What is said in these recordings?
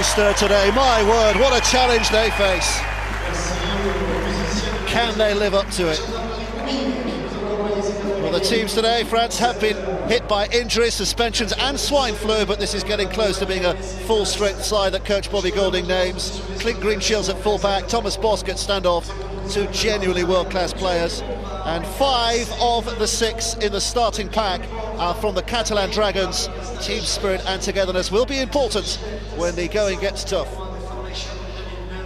Easter today, my word, what a challenge they face. Can they live up to it? Well, the teams today, France, have been hit by injuries, suspensions and swine flu, but this is getting close to being a full-strength side that coach Bobby Golding names. Clint Greenshields at full-back, Thomas Bosk at standoff, two genuinely world-class players. And 5 of the 6 in the starting pack are from the Catalan Dragons. Team spirit and togetherness will be important when the going gets tough.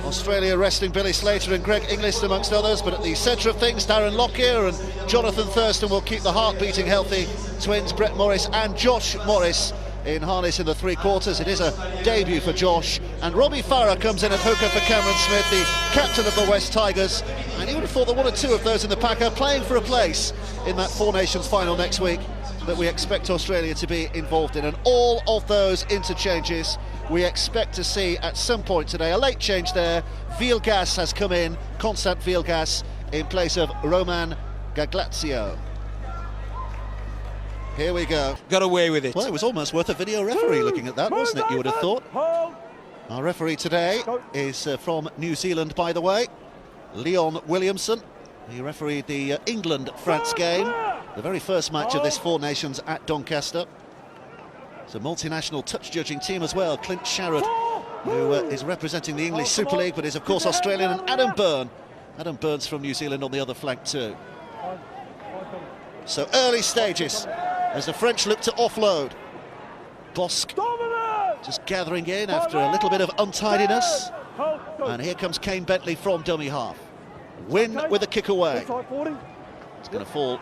Australia resting Billy Slater and Greg Inglis amongst others, but at the centre of things, Darren Lockyer and Jonathan Thurston will keep the heart beating healthy. Twins Brett Morris and Josh Morris in harness in the 3/4. It is a debut for Josh, and Robbie Farah comes in at hooker for Cameron Smith, the captain of the West Tigers. And you would have thought that 1 or 2 of those in the pack are playing for a place in that Four Nations final next week that we expect Australia to be involved in. And all of those interchanges we expect to see at some point today. A late change there. Villegas has come in, Constant Villegas, in place of Roman Gaglazio. Here we go. Got away with it. Well, it was almost worth a video referee looking at that, wasn't it, you would have thought? Our referee today is from New Zealand, by the way, Leon Williamson. He refereed the England-France game, the very first match of this Four Nations at Doncaster. It's a multinational touch-judging team as well. Clint Sharrod, who is representing the English Super League, but is, of course, Australian, and Adam Byrne. Adam Byrne's from New Zealand on the other flank too. So early stages as the French look to offload. Bosk just gathering in after a little bit of untidiness. And here comes Kane Bentley from dummy half. Win with a kick away. It's going to fall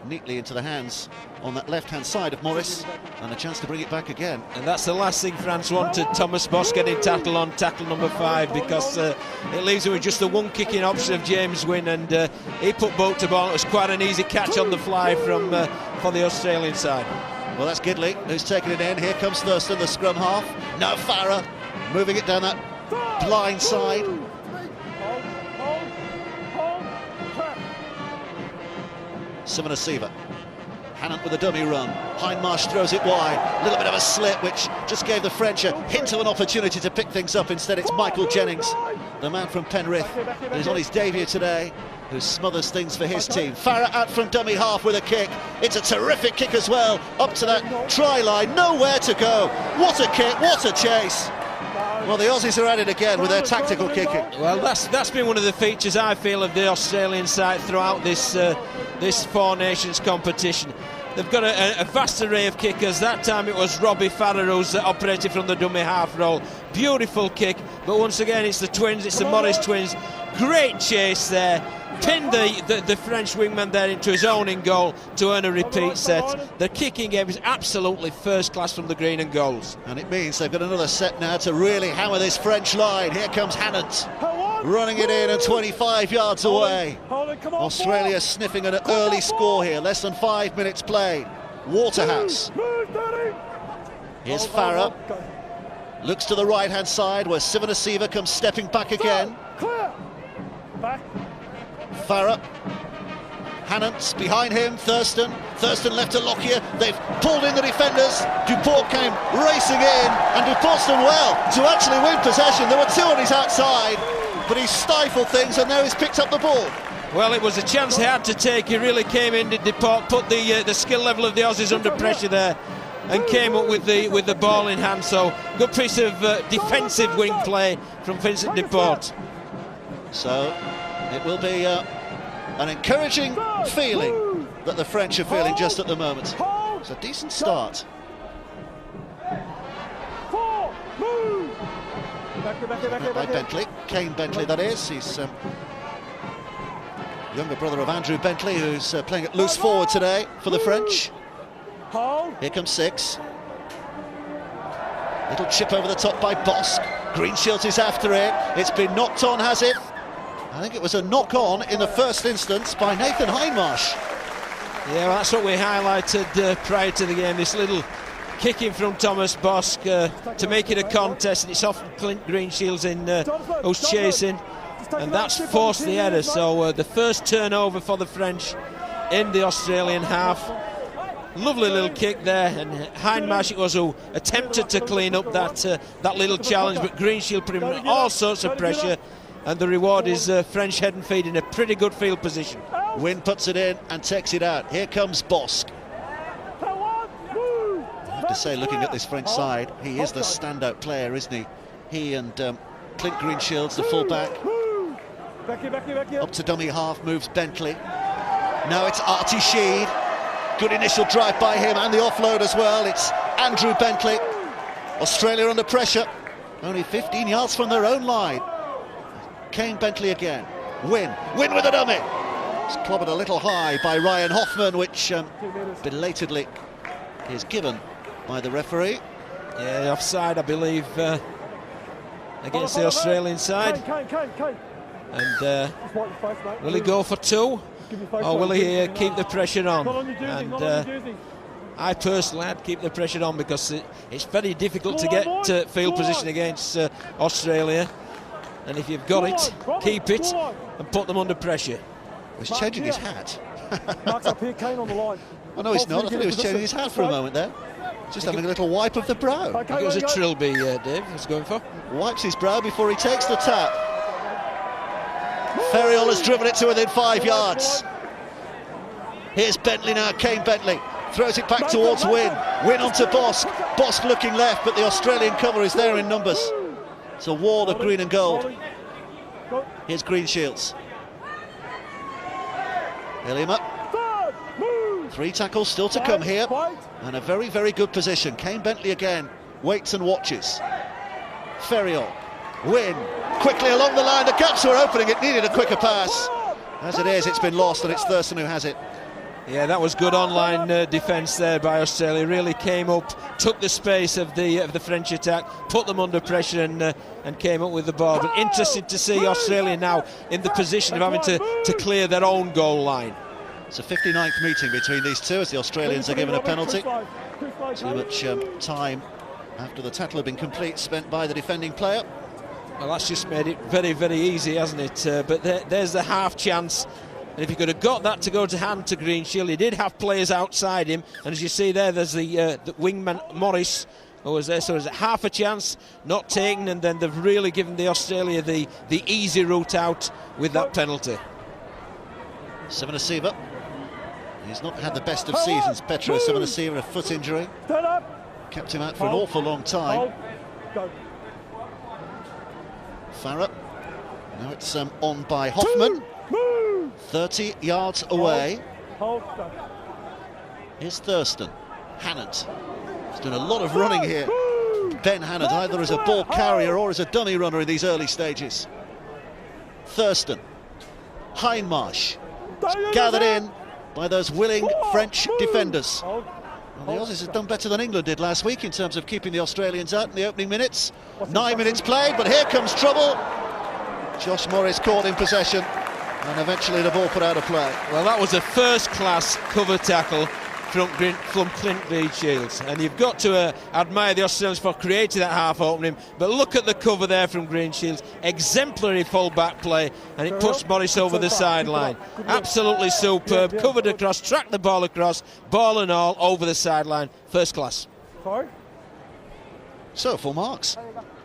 neatly into the hands on that left-hand side of Morris, and a chance to bring it back again. And that's the last thing France wanted, Thomas Bosk getting tackle on tackle number 5, because it leaves him with just the one kicking option of James Wynne, and he put both to ball. It was quite an easy catch on the fly from for the Australian side. Well, that's Gidley who's taken it in. Here comes Thurston, the scrum half. Now Farah moving it down that blind side. Sivanasiva. Hannant with a dummy run. Hindmarsh throws it wide. A little bit of a slip, which just gave the French a hint of an opportunity to pick things up. Instead, it's Michael Jennings, the man from Penrith, who's on his debut today, who smothers things for his team. Farah out from dummy half with a kick. It's a terrific kick as well, up to that try line. Nowhere to go. What a kick, what a chase. Well, the Aussies are at it again with their tactical kicking. Well, that's been one of the features, I feel, of the Australian side throughout this this Four Nations competition. They've got a vast array of kickers. That time it was Robbie Farah who's operated from the dummy half roll. Beautiful kick, but once again it's the twins, it's the Morris twins. Great chase there. Pinned the French wingman there into his own in goal to earn a repeat set. The kicking game is absolutely first class from the green and golds. And it means they've got another set now to really hammer this French line. Here comes Hannant, running it in and 25 yards away. Australia sniffing at an early score here, less than 5 minutes played. Waterhouse. Here's Farah. Looks to the right-hand side where Sivanasiva comes stepping back again. Farah. Hannant behind him, Thurston left to Lockyer. They've pulled in the defenders. Duport came racing in, and Duport's done well to actually win possession. There were 2 on his outside, but he stifled things, and now he's picked up the ball. Well, it was a chance he had to take. He really came in, did Duport, put the skill level of the Aussies under pressure there, and came up with the ball in hand. So good piece of defensive wing play from Vincent Duport. So it will be an encouraging feeling that the French are feeling just at the moment. It's a decent start. By Bentley, Kane Bentley that is. He's younger brother of Andrew Bentley, who's playing at loose forward today for the French. Here comes 6. Little chip over the top by Bosk. Greenshields is after it. It's been knocked on, has it? I think it was a knock-on in the first instance by Nathan Hindmarsh. Yeah, well, that's what we highlighted prior to the game, this little kicking from Thomas Bosk to make it a contest, and it's off Clint Greenshields who's chasing, and that's forced the error. So the first turnover for the French in the Australian half. Lovely little kick there, and Hindmarsh it was who attempted to clean up that little challenge, but Greenshield put him under all sorts of pressure, and the reward is French head and feet in a pretty good field position. Wynne puts it in and takes it out. Here comes Bosc. I have to say, looking at this French side, he is the standout player, isn't he? He and Clint Greenshields, the full-back. Up to dummy half moves Bentley. Now it's Artie Sheed. Good initial drive by him and the offload as well. It's Andrew Bentley. Australia under pressure. Only 15 yards from their own line. Kane Bentley again. Wynne with a dummy. It's clobbered a little high by Ryan Hoffman, which belatedly is given by the referee. Yeah, offside, I believe, against the Australian side. And will he go for two, or will he keep the pressure on? And I personally, I'd keep the pressure on, because it's very difficult to get field position against Australia. And if you've got it, keep it and put them under pressure. He's changing his hat. Mark's up here, Kane on the line. Oh no, he's not. I thought he was changing his hat for a moment there. Just having a little wipe of the brow. I think it was a Trilby, Dave was going for. Wipes his brow before he takes the tap. Ferriol has driven it to within 5 yards. Here's Bentley now, Kane Bentley. Throws it back towards Wynne. Wynne onto Bosc. Bosc looking left, but the Australian cover is there in numbers. It's a wall of green and gold. Here's Greenshields. Ilima. 3 tackles still to come here. And a very, very good position. Kane Bentley again. Waits and watches. Ferriol. Wynne. Quickly along the line. The gaps were opening. It needed a quicker pass. As it is, it's been lost, and it's Thurston who has it. Yeah, that was good online defence there by Australia. Really came up, took the space of the French attack, put them under pressure, and came up with the ball. But interesting to see Australia now in the position of having to clear their own goal line. It's a 59th meeting between these two as the Australians are given a penalty. Too much time after the tackle had been complete spent by the defending player. Well, that's just made it very, very easy, hasn't it? But there's the half chance. And if he could have got that to go to hand to Greenshield, he did have players outside him. And as you see there, there's the wingman Morris who was there. So there's half a chance, not taken, and then they've really given the Australia the easy route out with that penalty. Sivanasiva. He's not had the best of seasons, Petro Sivanasiva, a foot injury. Kept him out for an awful long time. Farah. Now it's on by Hoffman. 30 yards away. Here's Thurston. Hannant. He's done a lot of running here. Ben Hannant, either as a ball carrier or as a dummy runner in these early stages. Thurston. Hindmarsh. Gathered in by those willing French defenders. Well, the Aussies have done better than England did last week in terms of keeping the Australians out in the opening minutes. 9 minutes played, but here comes trouble. Josh Morris caught in possession, and eventually the ball put out of play. Well, that was a first-class cover tackle from Clint Greenshields, and you've got to admire the Australians for creating that half opening. But look at the cover there from Greenshields. Exemplary full-back play, and it puts Morris over the sideline. Absolutely superb. Covered across, tracked the ball across, ball and all over the sideline. First class. So, full marks.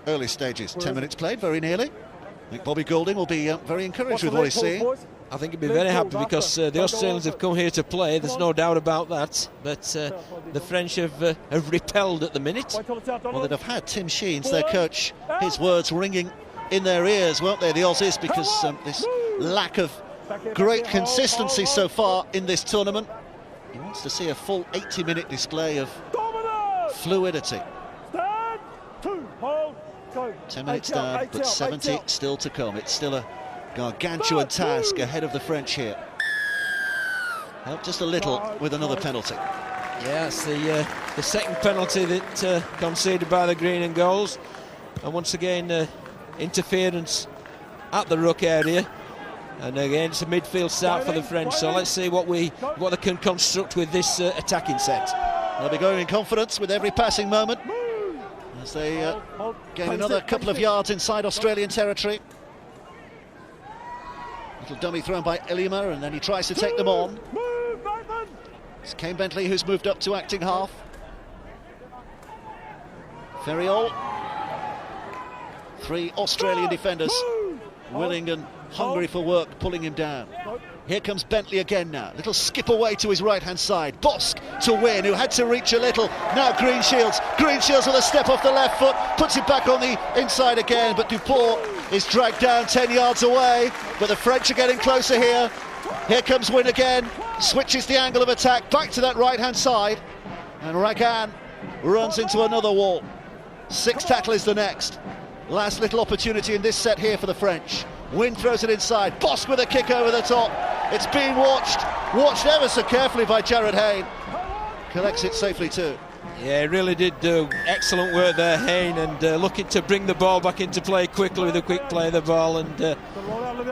Early stages, 10 minutes played, very nearly. I think Bobby Goulding will be very encouraged with what he's seeing. I think he'd be very happy because the Australians have come here to play, there's no doubt about that. But the French have repelled at the minute. Well, they'd have had Tim Sheens, their coach, his words ringing in their ears, won't they, the Aussies, because this lack of great consistency so far in this tournament. He wants to see a full 80-minute display of fluidity. 10 minutes down, but 70 still to come. It's still a gargantuan task ahead of the French here. Helped just a little with another penalty. Yeah, it's the second penalty that conceded by the green and golds. And once again, interference at the ruck area. And again, it's a midfield start for the French. So let's see what they can construct with this attacking set. They'll be going in confidence with every passing moment as they gain another couple of yards inside Australian territory. Little dummy thrown by Ilima, and then he tries to take them on. It's Kane Bentley who's moved up to acting half. Ferriol. 3 Australian defenders willing and hungry for work, pulling him down. Here comes Bentley again now. Little skip away to his right-hand side. Bosc to win, who had to reach a little. Now Greenshields. Greenshields with a step off the left foot, puts it back on the inside again, but Duport is dragged down 10 yards away. But the French are getting closer here. Here comes Wynne again. Switches the angle of attack back to that right-hand side. And Ragan runs into another wall. 6 tackle is the next. Last little opportunity in this set here for the French. Wynne throws it inside. Bosc with a kick over the top. It's being watched ever so carefully by Jared Hayne. Collects it safely too. Yeah, he really did do excellent work there, Hayne, and looking to bring the ball back into play quickly with a quick play of the ball. And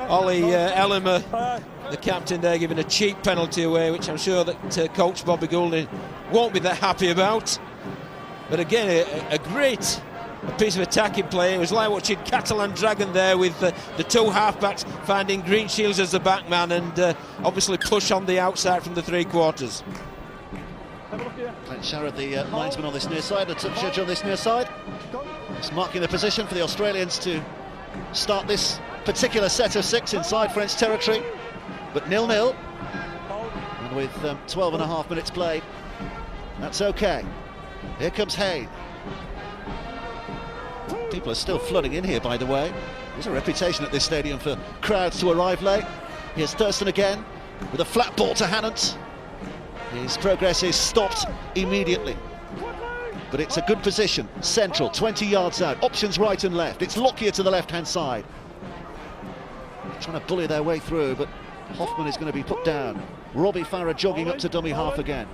Ollie Ellimer, the captain there, giving a cheap penalty away, which I'm sure that coach Bobby Goulding won't be that happy about. But again, a great piece of attacking play. It was like watching Catalan Dragon there with the 2 halfbacks finding Greenshields as the backman and obviously push on the outside from the 3/4. Clint Sharrod, the linesman on this near side, the touch edge on this near side. It's marking the position for the Australians to start this particular set of 6 inside French territory. But 0-0, and with 12.5 minutes played, that's okay. Here comes Hayne. People are still flooding in here, by the way. There's a reputation at this stadium for crowds to arrive late. Here's Thurston again with a flat ball to Hannant. His progress is stopped immediately. But it's a good position, central, 20 yards out, options right and left. It's Lockyer to the left-hand side. Trying to bully their way through, but Hoffman is going to be put down. Robbie Farah jogging up to dummy half again.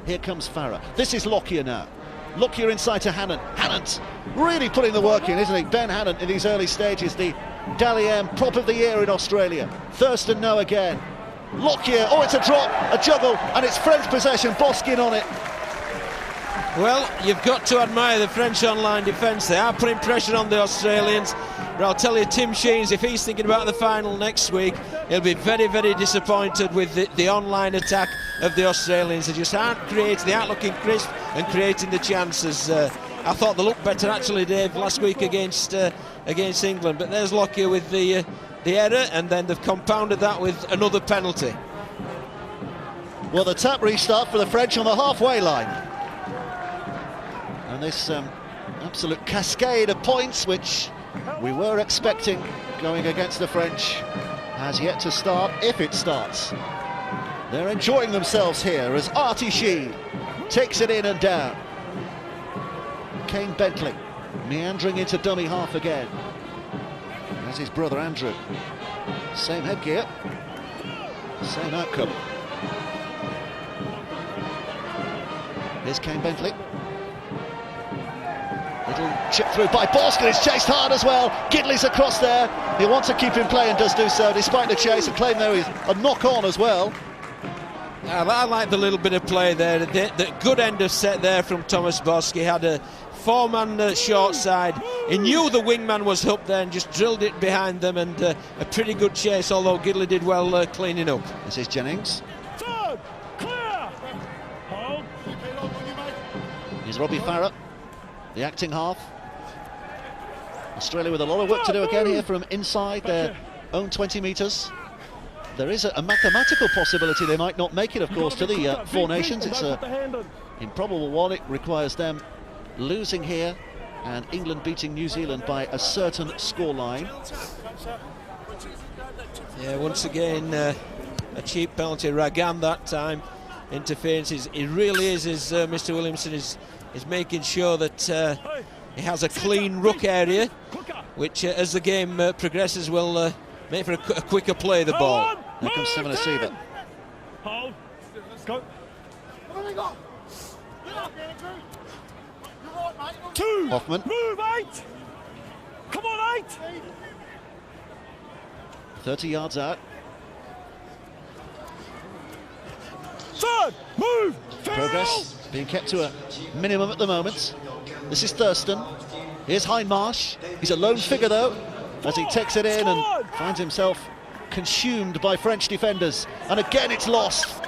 Here comes Farah. This is Lockyer now. Lockyer inside to Hannant. Hannant really putting the work in, isn't he? Ben Hannant in these early stages, the Dally M prop of the year in Australia. Thurston no again. Lockyer, oh, it's a drop, a juggle, and it's French possession. Bosc in on it. Well, you've got to admire the French online defence. They are putting pressure on the Australians. But I'll tell you, Tim Sheens, if he's thinking about the final next week, he'll be very, very disappointed with the online attack of the Australians. They just aren't creating, they aren't looking crisp and creating the chances. I thought they looked better actually, Dave, last week against England. But there's Lockyer with the error, and then they've compounded that with another penalty. Well, the tap restart for the French on the halfway line. And this absolute cascade of points, which we were expecting going against the French, has yet to start, if it starts. They're enjoying themselves here as Artie Sheed takes it in and down. Kane Bentley meandering into dummy half again. There's his brother Andrew. Same headgear, same outcome. Here's Kane Bentley. Little chip through by Bosc, and it's chased hard as well. Gidley's across there. He wants to keep him play and does do so despite the chase, and claim there is a knock on as well. I like the little bit of play there. The good end of set there from Thomas Bosc. He had a 4-man short side. He knew the wingman was up there and just drilled it behind them, and a pretty good chase, although Gidley did well cleaning up. This is Jennings. Third, clear. Hold. Here's Robbie Farah, the acting half. Australia with a lot of work to do again here from inside their own 20 metres. There is a mathematical possibility they might not make it, of course, to the Four Nations. It's an improbable one. It requires them losing here and England beating New Zealand by a certain scoreline. Yeah, once again, a cheap penalty. Ragan that time interference. It really is, Mr. Williamson is making sure that he has a clean ruck area, which as the game progresses will make for a quicker play of the ball. Here comes Simon Asiba. Hold. Go. Two. Hoffman. Move, 8. Come on, 8. 30 yards out. Third. Move. Progress being kept to a minimum at the moment. This is Thurston. Here's Hindmarsh. He's a lone figure though, as he takes it in and finds himself consumed by French defenders. And again it's lost.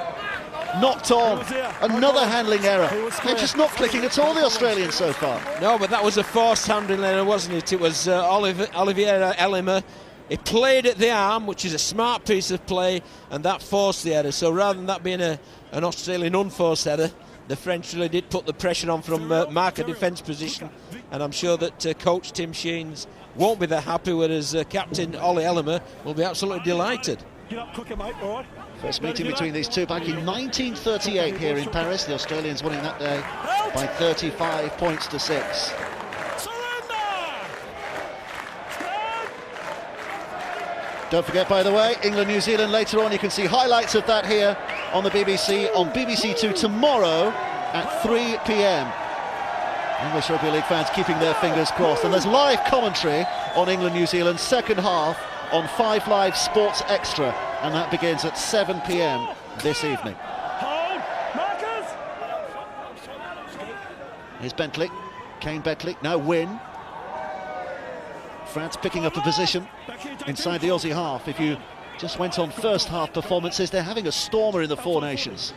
knocked on. Another handling error. They're just not clicking at all, the Australians, so far. No, but that was a forced handling error, wasn't it? It was Olivier Elima. He played at the arm, which is a smart piece of play, and that forced the error. So rather than that being an Australian unforced error, the French really did put the pressure on from marker defence position, and I'm sure that coach Tim Sheens won't be that happy, whereas captain Ollie Elima will be absolutely delighted. Get up quicker, mate, all right? First meeting between these two back in 1938 here in Paris. The Australians winning that day by 35 points to 6. Don't forget, by the way, England-New Zealand later on. You can see highlights of that here on the BBC, on BBC Two tomorrow at 3 p.m. English Rugby League fans keeping their fingers crossed. And there's live commentary on England-New Zealand second half on 5 Live Sports Extra, and that begins at 7 p.m. this evening. Hold, markers. Here's Bentley, Kane Bentley, now Wynne. France picking up a position inside the Aussie half. If you just went on first half performances, they're having a stormer in the Four Nations.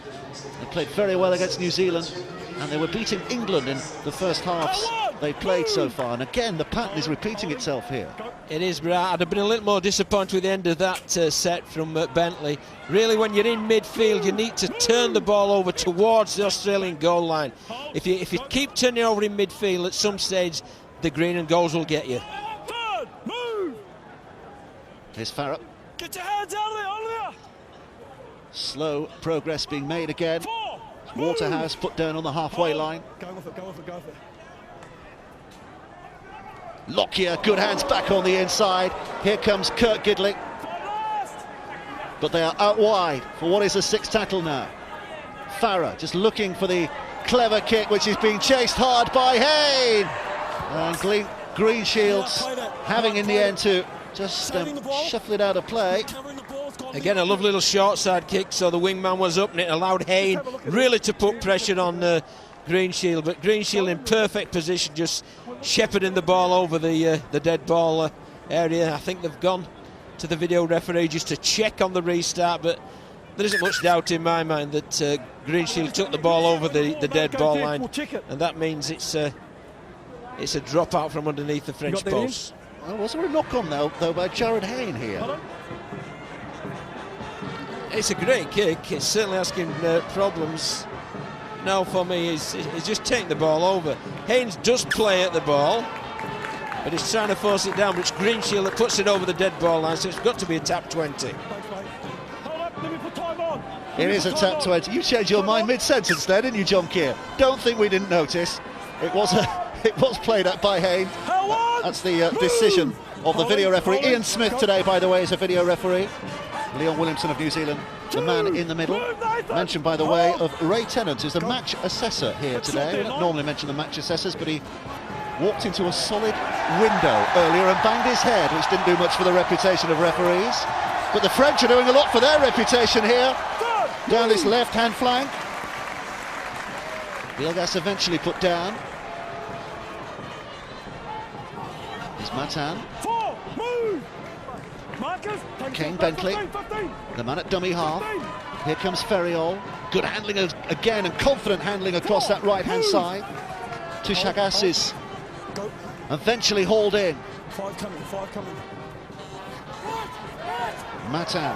They played very well against New Zealand, and they were beating England in the first halves they played so far. And again, the pattern is repeating itself here. It is, but I'd have been a little more disappointed with the end of that set from Bentley. Really, when you're in midfield, you need to turn the ball over towards the Australian goal line. If you keep turning over in midfield, at some stage, the green and goals will get you. Move. Here's Farah. Get your hands out of there, Oliver. Slow progress being made again. Waterhouse put down on the halfway line. Go with it, go with it, go with it. Lockyer, good hands back on the inside. Here comes Kurt Gidley. But they are out wide for what is a 6th tackle now. Farah just looking for the clever kick, which is being chased hard by Hayne. And Greenshields having in the end to just shuffle it out of play. Again, a lovely little short side kick, so the wingman was up and it allowed Hayne really to put pressure on Greenshield, but Greenshield in perfect position, just shepherding the ball over the dead ball area. I think they've gone to the video referee just to check on the restart, but there isn't much doubt in my mind that Greenshield took the ball over the dead ball line, and that means it's a drop out from underneath the French post. Well, was there a knock on though by Jared Hayne here? It's a great kick. It's certainly asking problems. No, for me, he's just taking the ball over. Haynes does play at the ball, but he's trying to force it down, but it's Greenshield that puts it over the dead ball line, so it's got to be a tap 20. It is a tap 20. You changed your mind mid-sentence there, didn't you, John Keir? Don't think we didn't notice. It was played at by Hayne. That's the decision of the video referee. Ian Smith today, by the way, is a video referee. Leon Williamson of New Zealand, the man in the middle. Mentioned, by the way, of Ray Tennant, who's the match assessor here today. We don't normally mention the match assessors, but he walked into a solid window earlier and banged his head, which didn't do much for the reputation of referees. But the French are doing a lot for their reputation here, down this left-hand flank. Bilgas eventually put down. Here's Matan. Kane Bentley, the man at dummy half. Here comes Ferriol. Good handling again, and confident handling across that right-hand side. To Chagas, eventually hauled in. 5 coming. Matan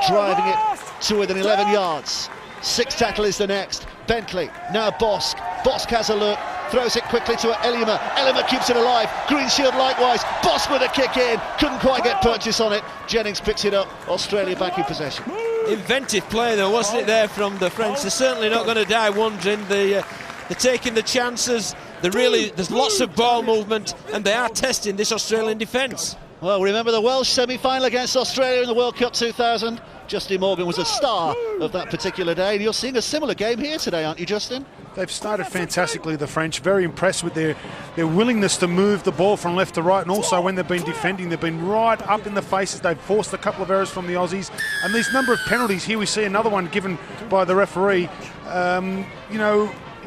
driving it to within 11 yards. 6th tackle is the next. Bentley, now Bosk. Bosk has a look. Throws it quickly to Elima. Elima keeps it alive. Greenshield likewise. Bosk with a kick in. Couldn't quite get purchase on it. Jennings picks it up. Australia back in possession. Inventive play though, wasn't it, there from the French? They're certainly not going to die wondering. They're taking the chances. There's lots of ball movement, and they are testing this Australian defence. Well, remember the Welsh semi-final against Australia in the World Cup 2000? Justin Morgan was a star of that particular day, and you're seeing a similar game here today, aren't you, Justin? They've started fantastically, the French. Very impressed with their willingness to move the ball from left to right, and also when they've been defending, they've been right up in the faces. They've forced a couple of errors from the Aussies, and these number of penalties here, we see another one given by the referee.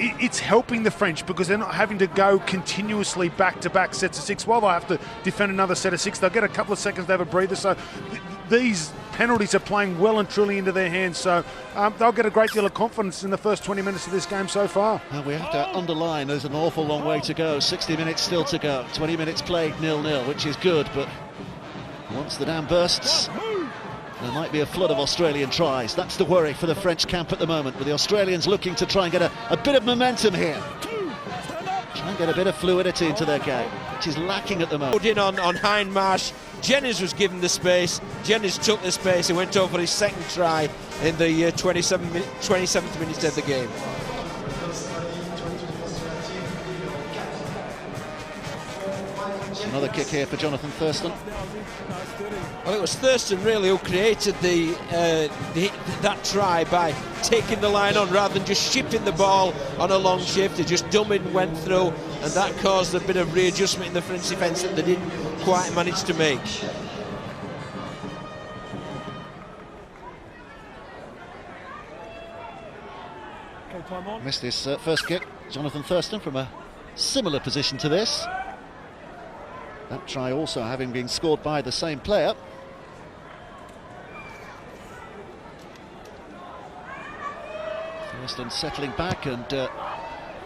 It's helping the French because they're not having to go continuously back-to-back sets of 6. While they'll have to defend another set of 6, they'll get a couple of seconds to have a breather. So these penalties are playing well and truly into their hands, so they'll get a great deal of confidence in the first 20 minutes of this game so far. Well, we have to underline there's an awful long way to go. 60 minutes still to go. 20 minutes played 0-0, which is good, but once the dam bursts, there might be a flood of Australian tries. That's the worry for the French camp at the moment, with the Australians looking to try and get a bit of momentum here. Try and get a bit of fluidity into their game, which is lacking at the moment. In on Hindmarsh. Jennings was given the space. Jennings took the space. He went over his second try in the 27th minute of the game. Another kick here for Jonathan Thurston. Well, it was Thurston really who created that try by taking the line on rather than just shipping the ball on a long shift. He just dummied, went through, and that caused a bit of readjustment in the French defence that they didn't quite manage to make. Okay, time on. Missed his first kick, Jonathan Thurston, from a similar position to this. That try also having been scored by the same player. Thurston settling back and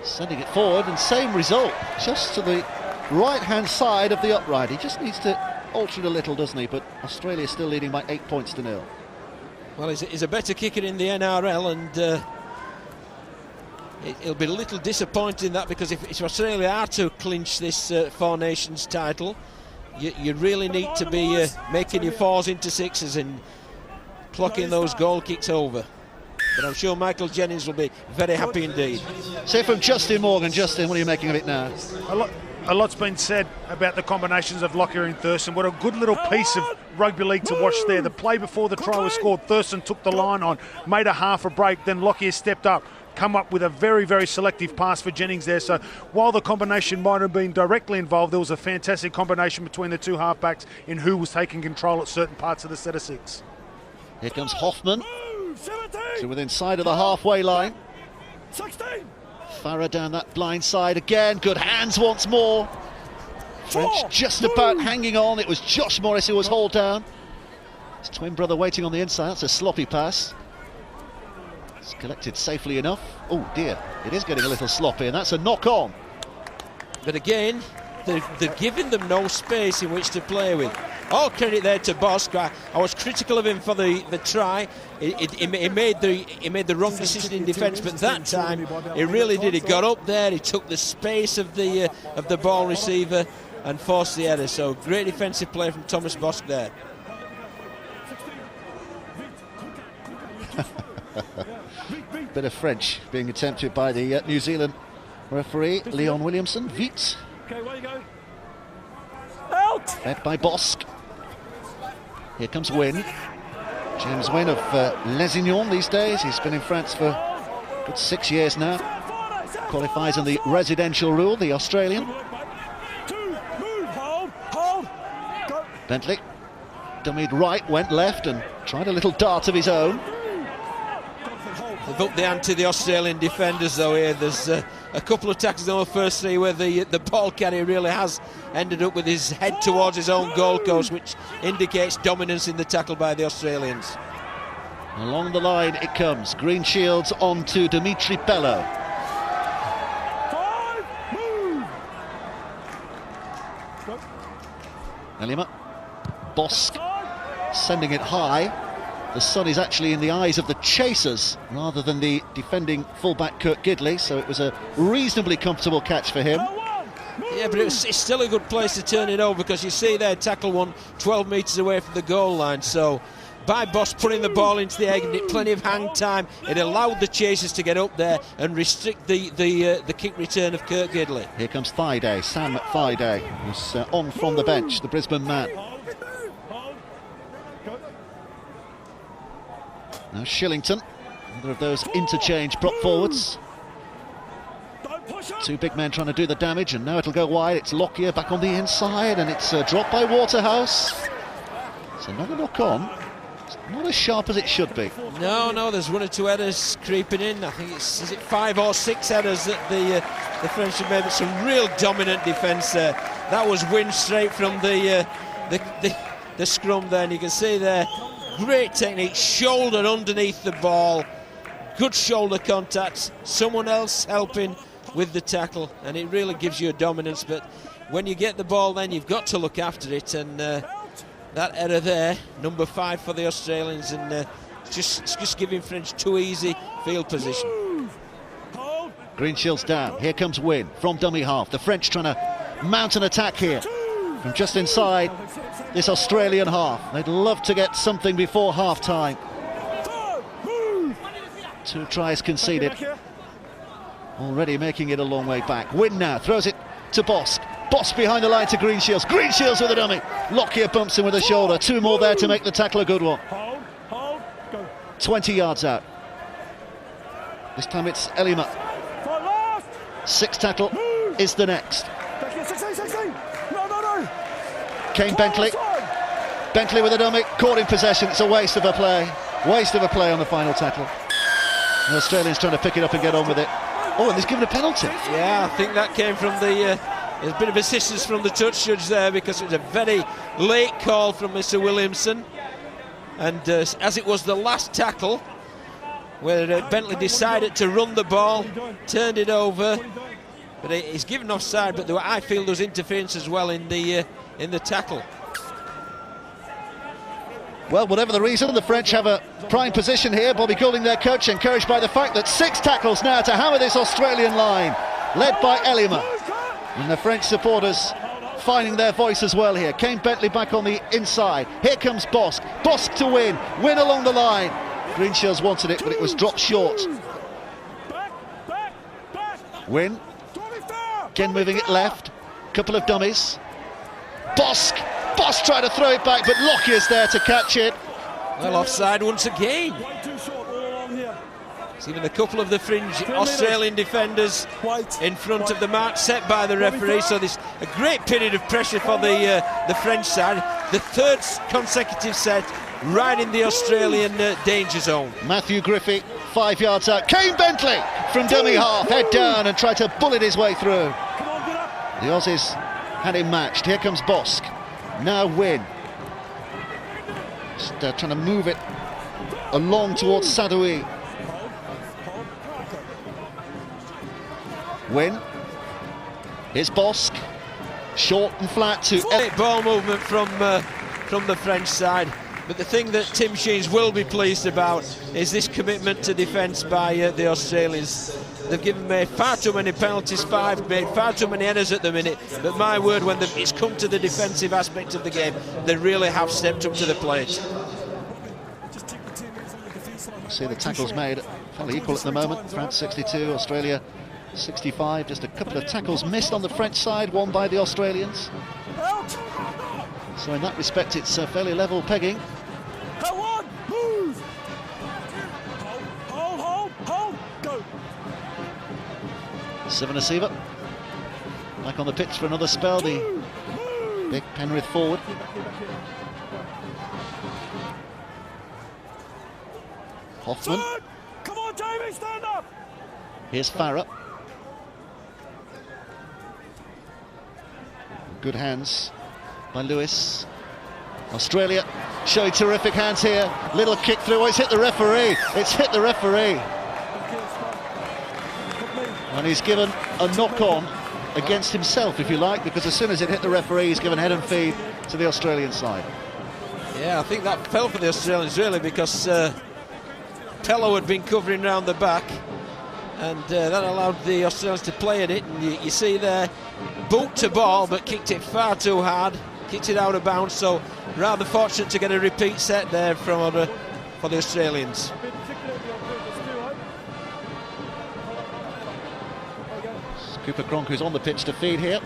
sending it forward, and same result, just to the right-hand side of the upright. He just needs to alter it a little, doesn't he? But Australia still leading by 8 points to 0. Well, he's a better kicker in the NRL, and it'll be a little disappointing that, because if Australia are to clinch this Four Nations title, you really need to be making your fours into sixes and clocking those goal kicks over. But I'm sure Michael Jennings will be very happy indeed. Say from Justin Morgan. Justin, what are you making of it now? A lot's been said about the combinations of Lockyer and Thurston. What a good little piece of rugby league to watch there. The play before the try was scored, Thurston took the line on, made a half a break, then Lockyer stepped up, come up with a very, very selective pass for Jennings there. So while the combination might have been directly involved, there was a fantastic combination between the two halfbacks in who was taking control at certain parts of the set of six. Here comes Hoffman to within side of the halfway line. 16. Farah down that blind side again. Good hands once more. French just about hanging on. It was Josh Morris who was hauled down. His twin brother waiting on the inside. That's a sloppy pass. It's collected safely enough. Oh dear, it is getting a little sloppy, and that's a knock on. But again, they're giving them no space in which to play with. All credit there to Bosk. I was critical of him for the try. He made the wrong decision in defence, but that time he really did. He got up there, he took the space of the ball receiver and forced the error. So great defensive play from Thomas Bosk there. Bit of French being attempted by the New Zealand referee, Leon Williamson. Vite. Okay, where you go? Out! Fed by Bosk. Here comes Wynne. James Wynne of Lesignan these days. He's been in France for a good 6 years now. Qualifies in the residential rule, the Australian. Bentley dummied right, went left and tried a little dart of his own. They've upped the ante, the Australian defenders, though. Here there's a couple of tackles on the first three where the ball carrier really has ended up with his head towards his own goal post, which indicates dominance in the tackle by the Australians. Along the line it comes. Green Shields on to Dimitri Bello. Elima. Bosk sending it high. The sun is actually in the eyes of the chasers rather than the defending fullback Kurt Gidley, so it was a reasonably comfortable catch for him. Yeah, but it's still a good place to turn it over, because you see there, tackle one 12 metres away from the goal line. So by Bosk putting the ball into the egg, and it plenty of hang time, it allowed the chasers to get up there and restrict the kick return of Kurt Gidley. Here comes Thaiday, Sam Thaiday, who's on from the bench, the Brisbane man. Now Shillington, another of those interchange prop forwards. Two big men trying to do the damage, and now it'll go wide. It's Lockyer back on the inside, and it's dropped by Waterhouse. It's another knock on. It's not as sharp as it should be. No, there's one or two headers creeping in. I think is it 5 or 6 headers that the French have made, but some real dominant defence there. That was win straight from the the scrum there, and you can see there, great technique, shoulder underneath the ball, good shoulder contact, someone else helping with the tackle, and it really gives you a dominance. But when you get the ball, then you've got to look after it, and that error there, number 5 for the Australians, and it's just giving French too easy field position. Greenshields down. Here comes Wynne from dummy half. The French trying to mount an attack here from just inside this Australian half. They'd love to get something before half-time. 2 tries conceded. Already making it a long way back. Wynne now throws it to Bosc. Bosc behind the line to Greenshields. Greenshields with a dummy. Lockyer bumps him with a shoulder. 2 more there to make the tackle a good one. 20 yards out. This time it's Elima. 6th tackle is the next. Kane Bentley. Bentley with a dummy. Caught in possession. It's a waste of a play. Waste of a play on the final tackle. The Australians trying to pick it up and get on with it. Oh, and he's given a penalty. Yeah, I think that came from the... there's a bit of assistance from the touch judge there, because it was a very late call from Mr. Williamson. And as it was the last tackle, where Bentley decided to run the ball, turned it over, but he's given offside. But I feel there was interference as well in the tackle. Well, whatever the reason, the French have a prime position here. Bobby Goulding, their coach, encouraged by the fact that 6 tackles now to hammer this Australian line, led by Elima. And the French supporters finding their voice as well here. Kane Bentley back on the inside. Here comes Bosc. Bosc to Wynne. Wynne along the line. Greenshields wanted it, but it was dropped short. Wynne. Again moving it left. Couple of dummies. Bosc. Bosc tried to throw it back, but Lockyer's there to catch it. Well, offside once again. It's even a couple of the fringe Australian defenders in front of the mark set by the referee. So there's a great period of pressure for the French side. The 3rd consecutive set right in the Australian danger zone. Matthew Griffey, 5 yards out. Kane Bentley from dummy half, head down and tried to bullet his way through. The Aussies had him matched. Here comes Bosc. Now Wynne. Just trying to move it along towards Sadoui. Wynne. Here's Bosc. Short and flat to... Great ball movement from the French side. But the thing that Tim Sheens will be pleased about is this commitment to defence by the Australians. They've made far too many penalties, made far too many errors at the minute. But my word, when it's come to the defensive aspect of the game, they really have stepped up to the plate. See the tackles made fairly equal at the moment. France 62, Australia 65. Just a couple of tackles missed on the French side, won by the Australians. So in that respect, it's fairly level pegging. Sivanasiva back on the pitch for another spell. The big Penrith forward. Hoffman. Come on, Jamie, stand up. Here's Farah. Good hands by Lewis. Australia showing terrific hands here. Little kick through. Oh, it's hit the referee. It's hit the referee. And he's given a knock-on against himself, if you like, because as soon as it hit the referee, he's given head and feet to the Australian side. Yeah, I think that fell for the Australians, really, because Pello had been covering round the back, and that allowed the Australians to play at it. And you see there, boot to ball, but kicked it far too hard, kicked it out of bounds, so rather fortunate to get a repeat set there for the Australians. Cooper Cronk, who's on the pitch to feed here.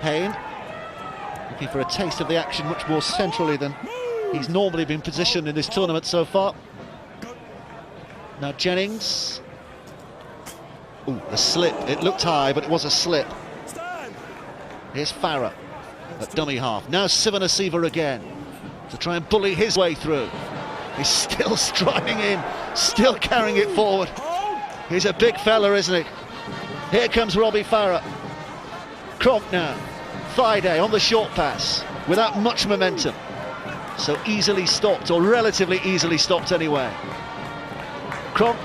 Payne looking for a taste of the action much more centrally than he's normally been positioned in this tournament so far. Now Jennings. Ooh, the slip. It looked high, but it was a slip. Here's Farah at dummy half. Now Sivanasiva again to try and bully his way through. He's still striding in, still carrying it forward. He's a big fella, isn't he? Here comes Robbie Farah. Kronk now. Thaiday on the short pass without much momentum. So easily stopped, or relatively easily stopped anyway. Kronk.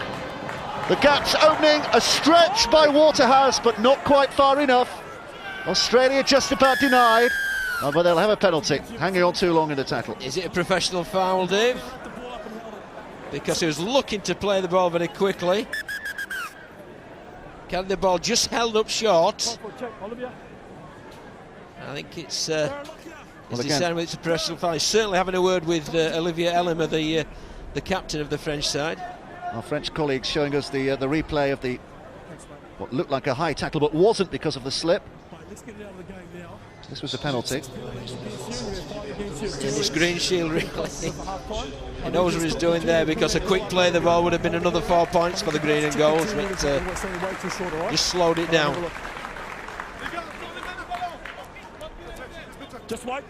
The gap's opening, a stretch by Waterhouse, but not quite far enough. Australia just about denied. Oh, but they'll have a penalty, hanging on too long in the tackle. Is it a professional foul, Dave? Because he was looking to play the ball very quickly. Can the ball just held up short? I think it's decided it's a professional foul. He's certainly having a word with Olivier Ellimer, the captain of the French side. Our French colleagues showing us the replay of the what looked like a high tackle but wasn't because of the slip. This was a penalty. This Green Shield really, he knows what he's doing there, because a quick play the ball would have been another 4 points for the green and golds, but just slowed it down.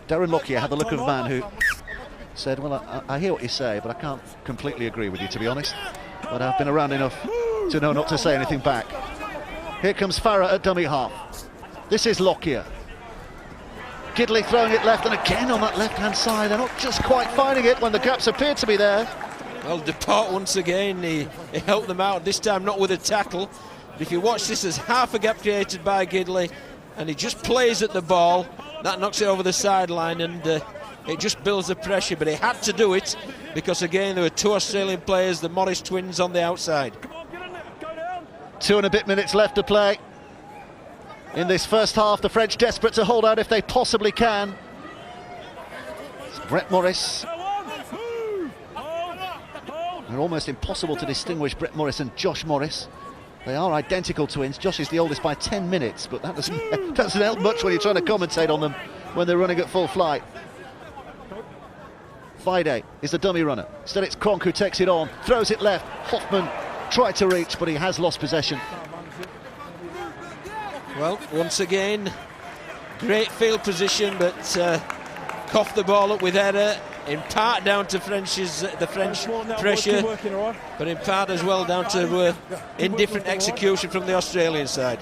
Darren Lockyer had the look of a man who said, well, I hear what you say, but I can't completely agree with you, to be honest. But I've been around enough to know not to say anything back. Here comes Farah at dummy half. This is Lockyer. Gidley throwing it left, and again on that left-hand side. They're not just quite finding it when the gaps appear to be there. Well, Depart once again, he helped them out, this time not with a tackle. But if you watch this, there's half a gap created by Gidley, and he just plays at the ball. That knocks it over the sideline, and it just builds the pressure. But he had to do it, because again there were two Australian players, the Morris twins, on the outside. 2 and a bit minutes left to play in this first half. The French desperate to hold out if they possibly can. It's Brett Morris. They're almost impossible to distinguish, Brett Morris and Josh Morris. They are identical twins. Josh is the oldest by 10 minutes, but that doesn't help much when you're trying to commentate on them when they're running at full flight. Thaiday is the dummy runner. Instead it's Kronk who takes it on, throws it left. Hoffman tried to reach, but he has lost possession. Well, once again, great field position, but coughed the ball up with error, in part down to the French pressure, but in part as well down to indifferent execution from the Australian side.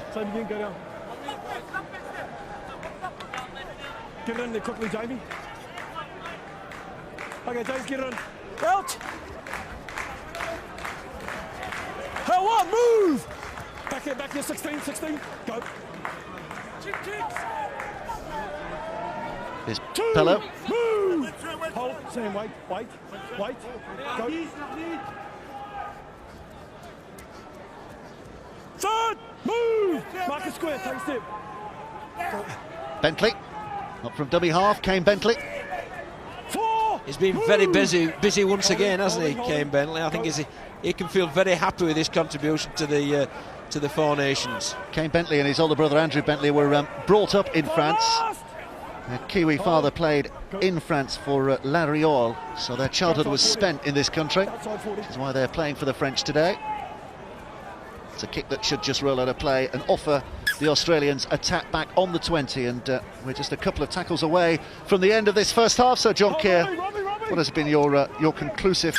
Get it in there quickly, Jamie. Okay, James, get it in. Out! How on, move! Back here, 16, go. Here's Pello. Move! Hold, Sam, wait, go. Third, move! Mark a square, take a step. Go. Bentley, up from dummy half, came Bentley. He's been very busy once again, hasn't he, Kane Bentley? I think he can feel very happy with his contribution to the Four Nations. Kane Bentley and his older brother Andrew Bentley were brought up in France. Their Kiwi father played in France for La Réole, so their childhood was spent in this country, which is why they're playing for the French today. It's a kick that should just roll out of play and offer the Australians a tap back on the 20, and we're just a couple of tackles away from the end of this first half. So John Keir, what has been your conclusive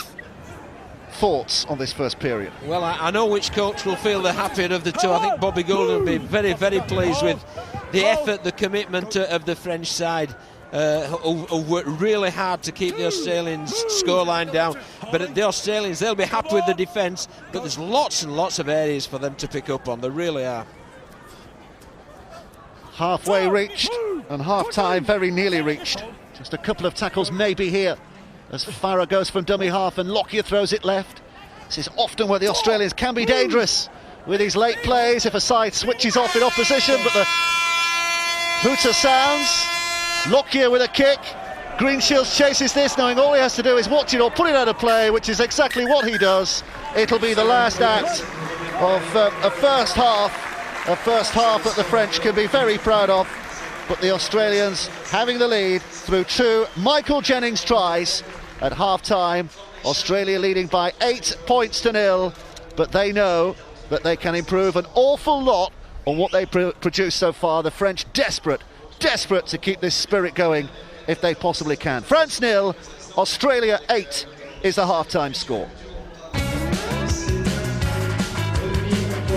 thoughts on this first period? Well, I know which coach will feel the happier of the two. I think Bobby Gould will be very, very pleased with the effort, the commitment of the French side, who worked really hard to keep the Australians' scoreline down. But the Australians, they'll be happy with the defence, but there's lots and lots of areas for them to pick up on. There really are. Halfway reached, and half-time very nearly reached. Just a couple of tackles maybe here, as Farah goes from dummy half and Lockyer throws it left. This is often where the Australians can be dangerous with these late plays if a side switches off in opposition, but the hooter sounds. Lockyer with a kick. Greenshields chases this, knowing all he has to do is watch it or put it out of play, which is exactly what he does. It'll be the last act of a first half. A first half that the French can be very proud of, but the Australians having the lead through 2 Michael Jennings tries at half-time. Australia leading by 8 points to 0, but they know that they can improve an awful lot on what they produced so far. The French desperate to keep this spirit going if they possibly can. France 0, Australia 8 is the half-time score.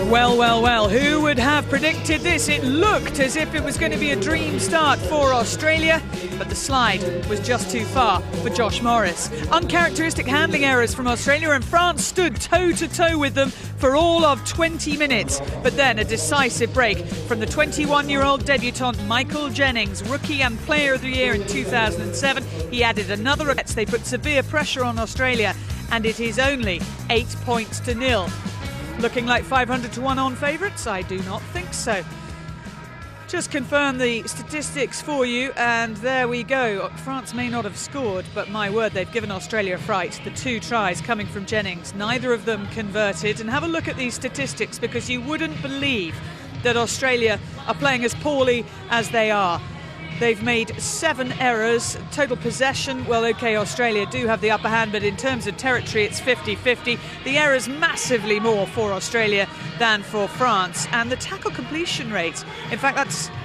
Well, well, well, who would have predicted this? It looked as if it was going to be a dream start for Australia, but the slide was just too far for Josh Morris. Uncharacteristic handling errors from Australia, and France stood toe-to-toe with them for all of 20 minutes. But then a decisive break from the 21-year-old debutant Michael Jennings, Rookie and Player of the Year in 2007. He added another. They put severe pressure on Australia, and it is only 8 points to 0. Looking like 500 to 1 on favourites? I do not think so. Just confirm the statistics for you, and there we go. France may not have scored, but my word, they've given Australia a fright. The 2 tries coming from Jennings, neither of them converted. And have a look at these statistics, because you wouldn't believe that Australia are playing as poorly as they are. They've made 7 errors. Total possession, well, OK, Australia do have the upper hand, but in terms of territory, it's 50-50. The errors massively more for Australia than for France. And the tackle completion rate, in fact,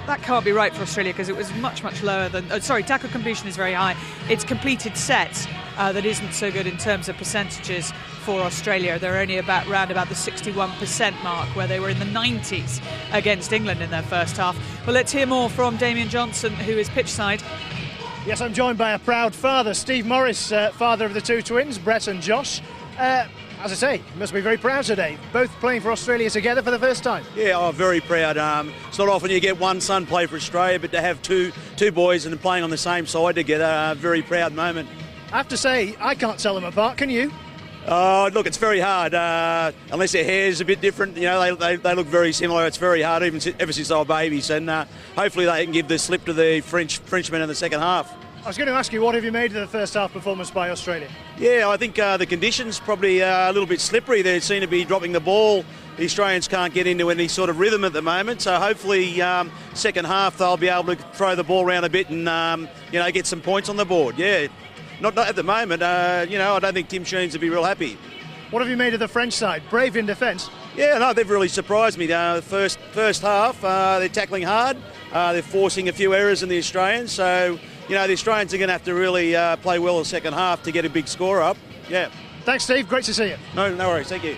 that can't be right for Australia, because it was much, much lower than... tackle completion is very high. It's completed sets that isn't so good in terms of percentages for Australia. They're only round about the 61% mark, where they were in the 90s against England in their first half. Well, let's hear more from Damien Johnson, who is pitchside. Yes, I'm joined by a proud father, Steve Morris, father of the 2 twins, Brett and Josh. As I say, you must be very proud today, both playing for Australia together for the first time. Yeah, I'm very proud. It's not often you get one son play for Australia, but to have two boys and playing on the same side together, a very proud moment. I have to say, I can't tell them apart, can you? Look, it's very hard, unless their hair's a bit different. You know, they look very similar. It's very hard, ever since they were babies, and hopefully they can give the slip to the Frenchmen in the second half. I was going to ask you, what have you made of the first half performance by Australia? Yeah, I think the conditions probably a little bit slippery. They seem to be dropping the ball. The Australians can't get into any sort of rhythm at the moment, so hopefully second half they'll be able to throw the ball around a bit and get some points on the board. Yeah. Not at the moment. I don't think Tim Sheens would be real happy. What have you made of the French side? Brave in defence. Yeah, no, they've really surprised me. First half, they're tackling hard. They're forcing a few errors in the Australians. So, the Australians are going to have to really play well in the second half to get a big score up. Yeah. Thanks, Steve. Great to see you. No worries. Thank you.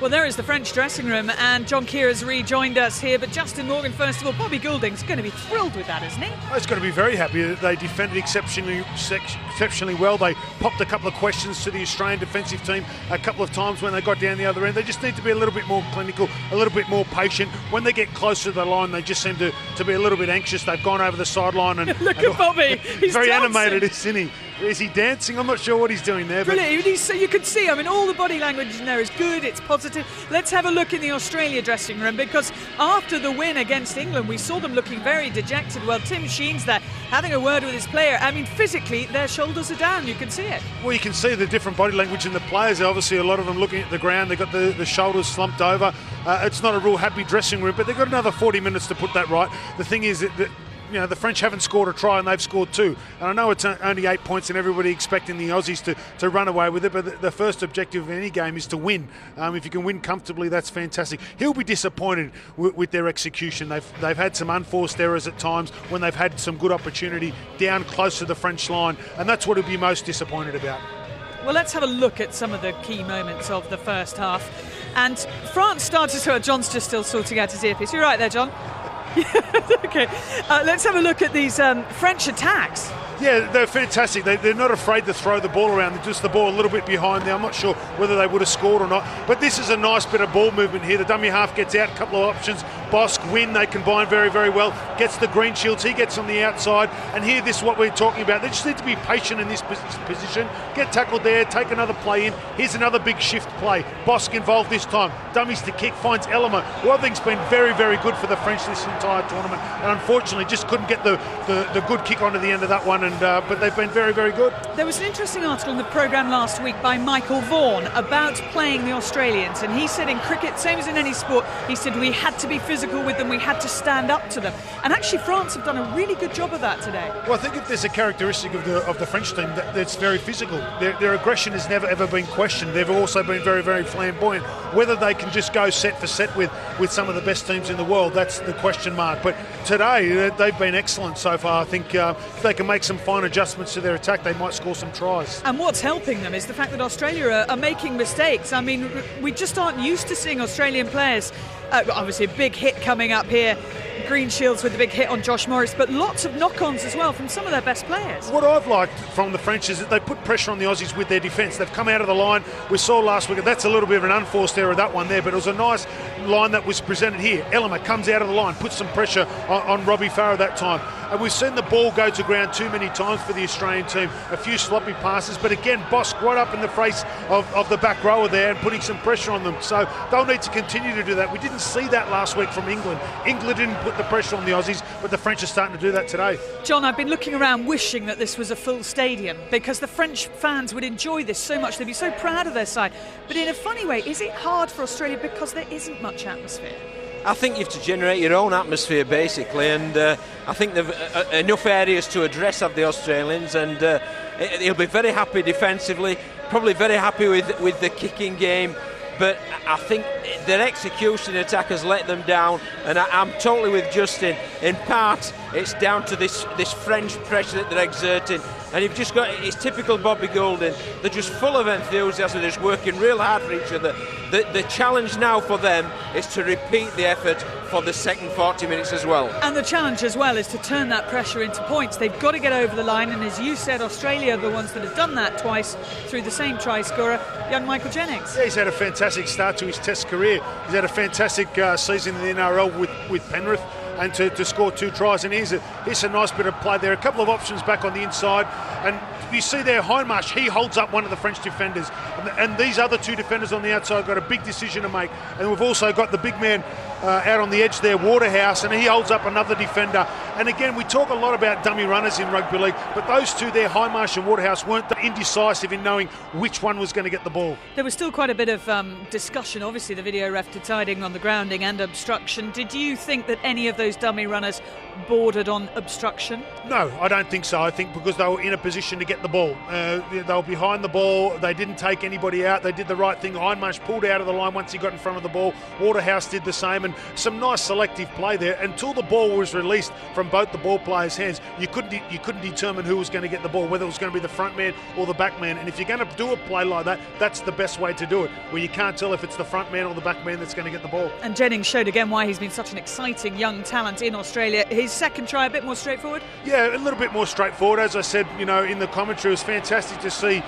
Well, there is the French dressing room, and John Keir has rejoined us here. But Justin Morgan, first of all, Bobby Goulding's going to be thrilled with that, isn't he? Oh, he's going to be very happy. They defended exceptionally well. They popped a couple of questions to the Australian defensive team a couple of times when they got down the other end. They just need to be a little bit more clinical, a little bit more patient. When they get closer to the line, they just seem to be a little bit anxious. They've gone over the sideline and look at Bobby. He's very dancing. Animated, isn't he? Is he dancing? I'm not sure what he's doing there. Brilliant. So you can see, all the body language in there is good, it's positive. Let's have a look in the Australia dressing room, because after the win against England, we saw them looking very dejected. Well, Tim Sheens there, having a word with his player. Physically, their shoulders are down. You can see it. Well, you can see the different body language in the players. Obviously, a lot of them looking at the ground. They've got the shoulders slumped over. It's not a real happy dressing room, but they've got another 40 minutes to put that right. The thing is that the French haven't scored a try and they've scored 2. And I know it's only 8 points and everybody expecting the Aussies to run away with it, but the first objective of any game is to win. If you can win comfortably, that's fantastic. He'll be disappointed with their execution. They've had some unforced errors at times when they've had some good opportunity down close to the French line, and that's what he'll be most disappointed about. Well, let's have a look at some of the key moments of the first half. And France started to... John's just still sorting out his earpiece. You're right there, John. Okay, let's have a look at these French attacks. Yeah, they're fantastic. They're not afraid to throw the ball around. They're just the ball a little bit behind there. I'm not sure whether they would have scored or not. But this is a nice bit of ball movement here. The dummy half gets out, a couple of options. Bosque, Wynn, they combine very, very well. Gets the green shields. He gets on the outside. And here, this is what we're talking about. They just need to be patient in this position. Get tackled there, take another play in. Here's another big shift play. Bosque involved this time. Dummies to kick, finds Elama, who I think's been very, very good for the French this entire tournament. And unfortunately, just couldn't get the good kick onto the end of that one. But they've been very, very good. There was an interesting article in the programme last week by Michael Vaughan about playing the Australians, and he said in cricket, same as in any sport, he said we had to be physical with them, we had to stand up to them. And actually France have done a really good job of that today. Well, I think if there's a characteristic of the French team, that's very physical. Their aggression has never ever been questioned. They've also been very, very flamboyant. Whether they can just go set for set with some of the best teams in the world, that's the question mark. But today, they've been excellent so far. I think if they can make some fine adjustments to their attack, they might score some tries. And what's helping them is the fact that Australia are making mistakes. I mean, we just aren't used to seeing Australian players. Obviously, a big hit coming up here. Greenshields with a big hit on Josh Morris, but lots of knock-ons as well from some of their best players. What I've liked from the French is that they put pressure on the Aussies with their defence. They've come out of the line. We saw last week, that's a little bit of an unforced error, that one there, but it was a nice line that was presented here. Ellimer comes out of the line, puts some pressure on Robbie Farah that time. And we've seen the ball go to ground too many times for the Australian team. A few sloppy passes, but again, Bosk right up in the face of the back rower there and putting some pressure on them. So they'll need to continue to do that. We didn't see that last week from England. England didn't put the pressure on the Aussies, but the French are starting to do that today. John, I've been looking around wishing that this was a full stadium because the French fans would enjoy this so much. They'd be so proud of their side. But in a funny way, is it hard for Australia because there isn't much atmosphere? I think you have to generate your own atmosphere basically, and I think they've enough areas to address of the Australians, and he'll be very happy defensively, probably very happy with the kicking game, but I think their execution attack has let them down, and I'm totally with Justin. In part, it's down to this French pressure that they're exerting, and you've just got, it's typical Bobby Goulding, they're just full of enthusiasm, they're just working real hard for each other. The challenge now for them is to repeat the effort for the second 40 minutes as well. And the challenge as well is to turn that pressure into points. They've got to get over the line, and as you said, Australia are the ones that have done that twice through the same try scorer, young Michael Jennings. Yeah, he's had a fantastic start to his Test career. He's had a fantastic season in the NRL with Penrith, and to score 2 tries. And here's a nice bit of play there. A couple of options back on the inside, and you see there Hindmarsh, he holds up one of the French defenders, and these other 2 defenders on the outside got a big decision to make. And we've also got the big man out on the edge there, Waterhouse, and he holds up another defender. And again, we talk a lot about dummy runners in rugby league, but those 2 there, Hindmarsh and Waterhouse, weren't indecisive in knowing which one was going to get the ball. There was still quite a bit of discussion, obviously the video ref deciding on the grounding and obstruction. Did you think that any of those dummy runners bordered on obstruction? No, I don't think so. I think because they were in a position to get the ball. They were behind the ball. They didn't take anybody out. They did the right thing. Hindmarsh pulled out of the line once he got in front of the ball. Waterhouse did the same, and some nice selective play there. Until the ball was released from both the ball players' hands, you couldn't determine who was going to get the ball, whether it was going to be the front man or the back man. And if you're going to do a play like that, that's the best way to do it, where you can't tell if it's the front man or the back man that's going to get the ball. And Jennings showed again why he's been such an exciting young talent in Australia. His second try a bit more straightforward? Yeah, a little bit more straightforward. As I said, in the commentary, it was fantastic to see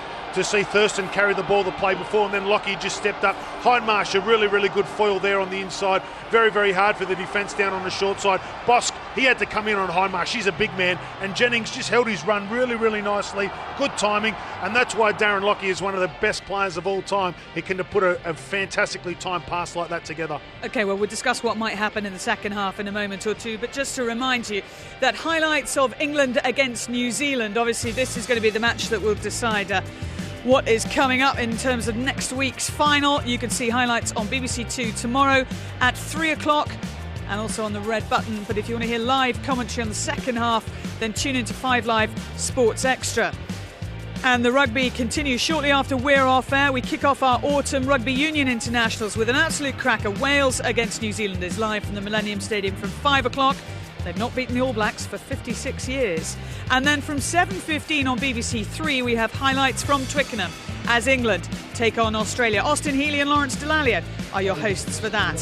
Thurston carry the ball the play before, and then Lockie just stepped up. Hindmarsh, a really, really good foil there on the inside. Very, very hard for the defence down on the short side. Bosk, he had to come in on Hindmarsh. He's a big man, and Jennings just held his run really, really nicely. Good timing, and that's why Darren Lockie is one of the best players of all time. He can put a fantastically timed pass like that together. OK, well, we'll discuss what might happen in the second half in a moment or two, but just to remind you that highlights of England against New Zealand, obviously this is going to be the match that will decide what is coming up in terms of next week's final. You can see highlights on BBC Two tomorrow at 3 o'clock and also on the red button. But if you want to hear live commentary on the second half, then tune into 5 Live Sports Extra. And the rugby continues shortly after we're off air. We kick off our autumn rugby union internationals with an absolute cracker. Wales against New Zealand is live from the Millennium Stadium from 5 o'clock. They've not beaten the All Blacks for 56 years. And then from 7:15 on BBC Three, we have highlights from Twickenham as England take on Australia. Austin Healey and Lawrence Dallaglio are your hosts for that.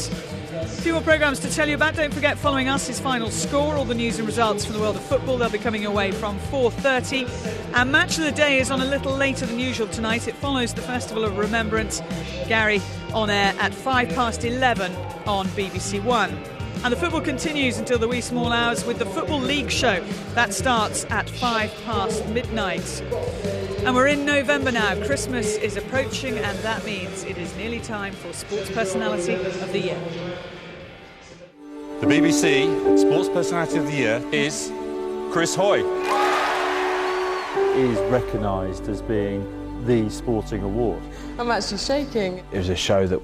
A few more programmes to tell you about. Don't forget, following us is Final Score, all the news and results from the world of football. They'll be coming away from 4:30. And Match of the Day is on a little later than usual tonight. It follows the Festival of Remembrance. Gary on air at 11:05 on BBC One. And the football continues until the wee small hours with the Football League show. That starts at midnight. And we're in November now. Christmas is approaching, and that means it is nearly time for Sports Personality of the Year. The BBC Sports Personality of the Year is Chris Hoy. Is recognised as being the sporting award. I'm actually shaking. It was a show that,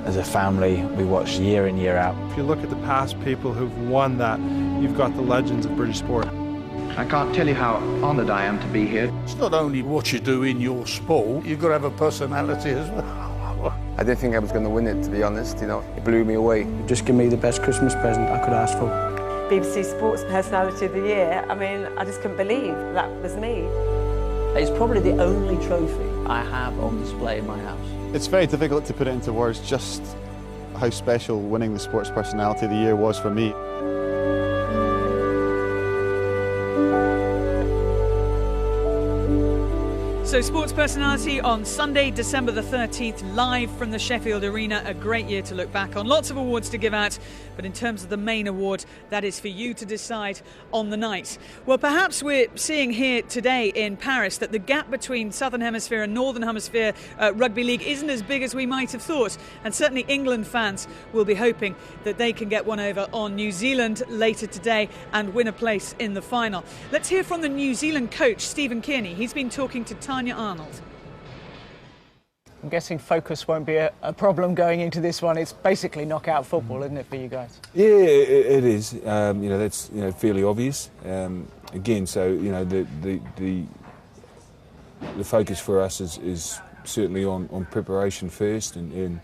as a family, we watched year in, year out. If you look at the past people who've won that, you've got the legends of British sport. I can't tell you how honoured I am to be here. It's not only what you do in your sport, you've got to have a personality as well. I didn't think I was going to win it, to be honest. It blew me away. Just give me the best Christmas present I could ask for. BBC Sports Personality of the Year. I mean, I just couldn't believe that was me. It's probably the only trophy I have on display in my house. It's very difficult to put it into words just how special winning the Sports Personality of the Year was for me. So Sports Personality on Sunday, December the 13th, live from the Sheffield Arena. A great year to look back on. Lots of awards to give out, but in terms of the main award, that is for you to decide on the night. Well, perhaps we're seeing here today in Paris that the gap between Southern Hemisphere and Northern Hemisphere Rugby League isn't as big as we might have thought. And certainly England fans will be hoping that they can get one over on New Zealand later today and win a place in the final. Let's hear from the New Zealand coach, Stephen Kearney. He's been talking to Tanya Arnold. I'm guessing focus won't be a problem going into this one. It's basically knockout football, isn't it, for you guys? Yeah, it is. That's fairly obvious. Again, so the focus for us is certainly on preparation first, and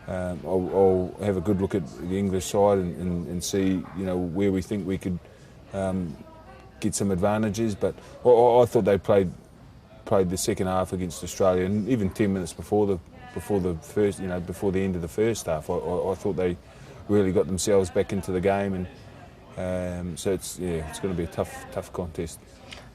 I'll have a good look at the English side and see where we think we could get some advantages. But I thought they played the second half against Australia, and even 10 minutes before the first, before the end of the first half, I thought they really got themselves back into the game, and so it's going to be a tough contest.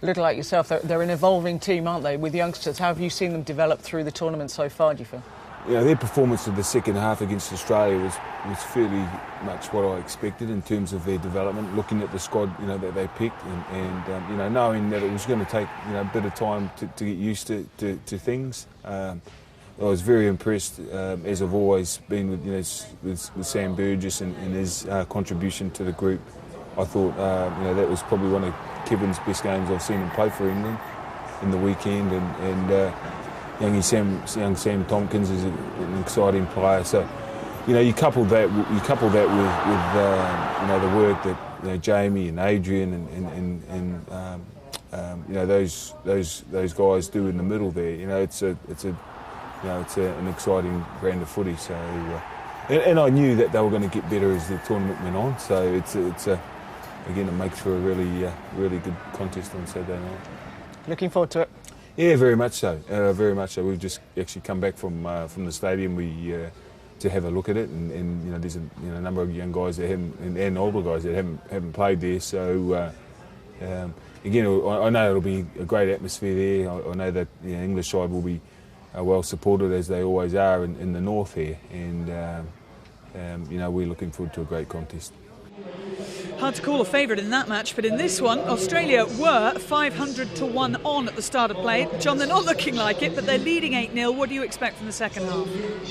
A little like yourself, they're an evolving team, aren't they? With youngsters, how have you seen them develop through the tournament so far, do you feel? Their performance of the second half against Australia was fairly much what I expected in terms of their development. Looking at the squad, that they picked, and knowing that it was going to take a bit of time to get used to things. I was very impressed, as I've always been with Sam Burgess and his contribution to the group. I thought that was probably one of Kevin's best games I've seen him play for England in the weekend, and young Sam Tompkins is an exciting player. So, you couple that with the work that Jamie and Adrian and those guys do in the middle there. It's an exciting brand of footy. So, and I knew that they were going to get better as the tournament went on. So again, it makes for a really good contest on Saturday night. Looking forward to it. Yeah, very much so. Very much so. We've just actually come back from the stadium to have a look at it, and there's a number of young guys that haven't, and older guys that haven't played there. So again, I know it'll be a great atmosphere there. I know that the English side will be well supported, as they always are in the north here, and we're looking forward to a great contest. Hard to call a favourite in that match, but in this one, Australia were 500 to 1 on at the start of play. John, they're not looking like it, but they're leading 8-0. What do you expect from the second half?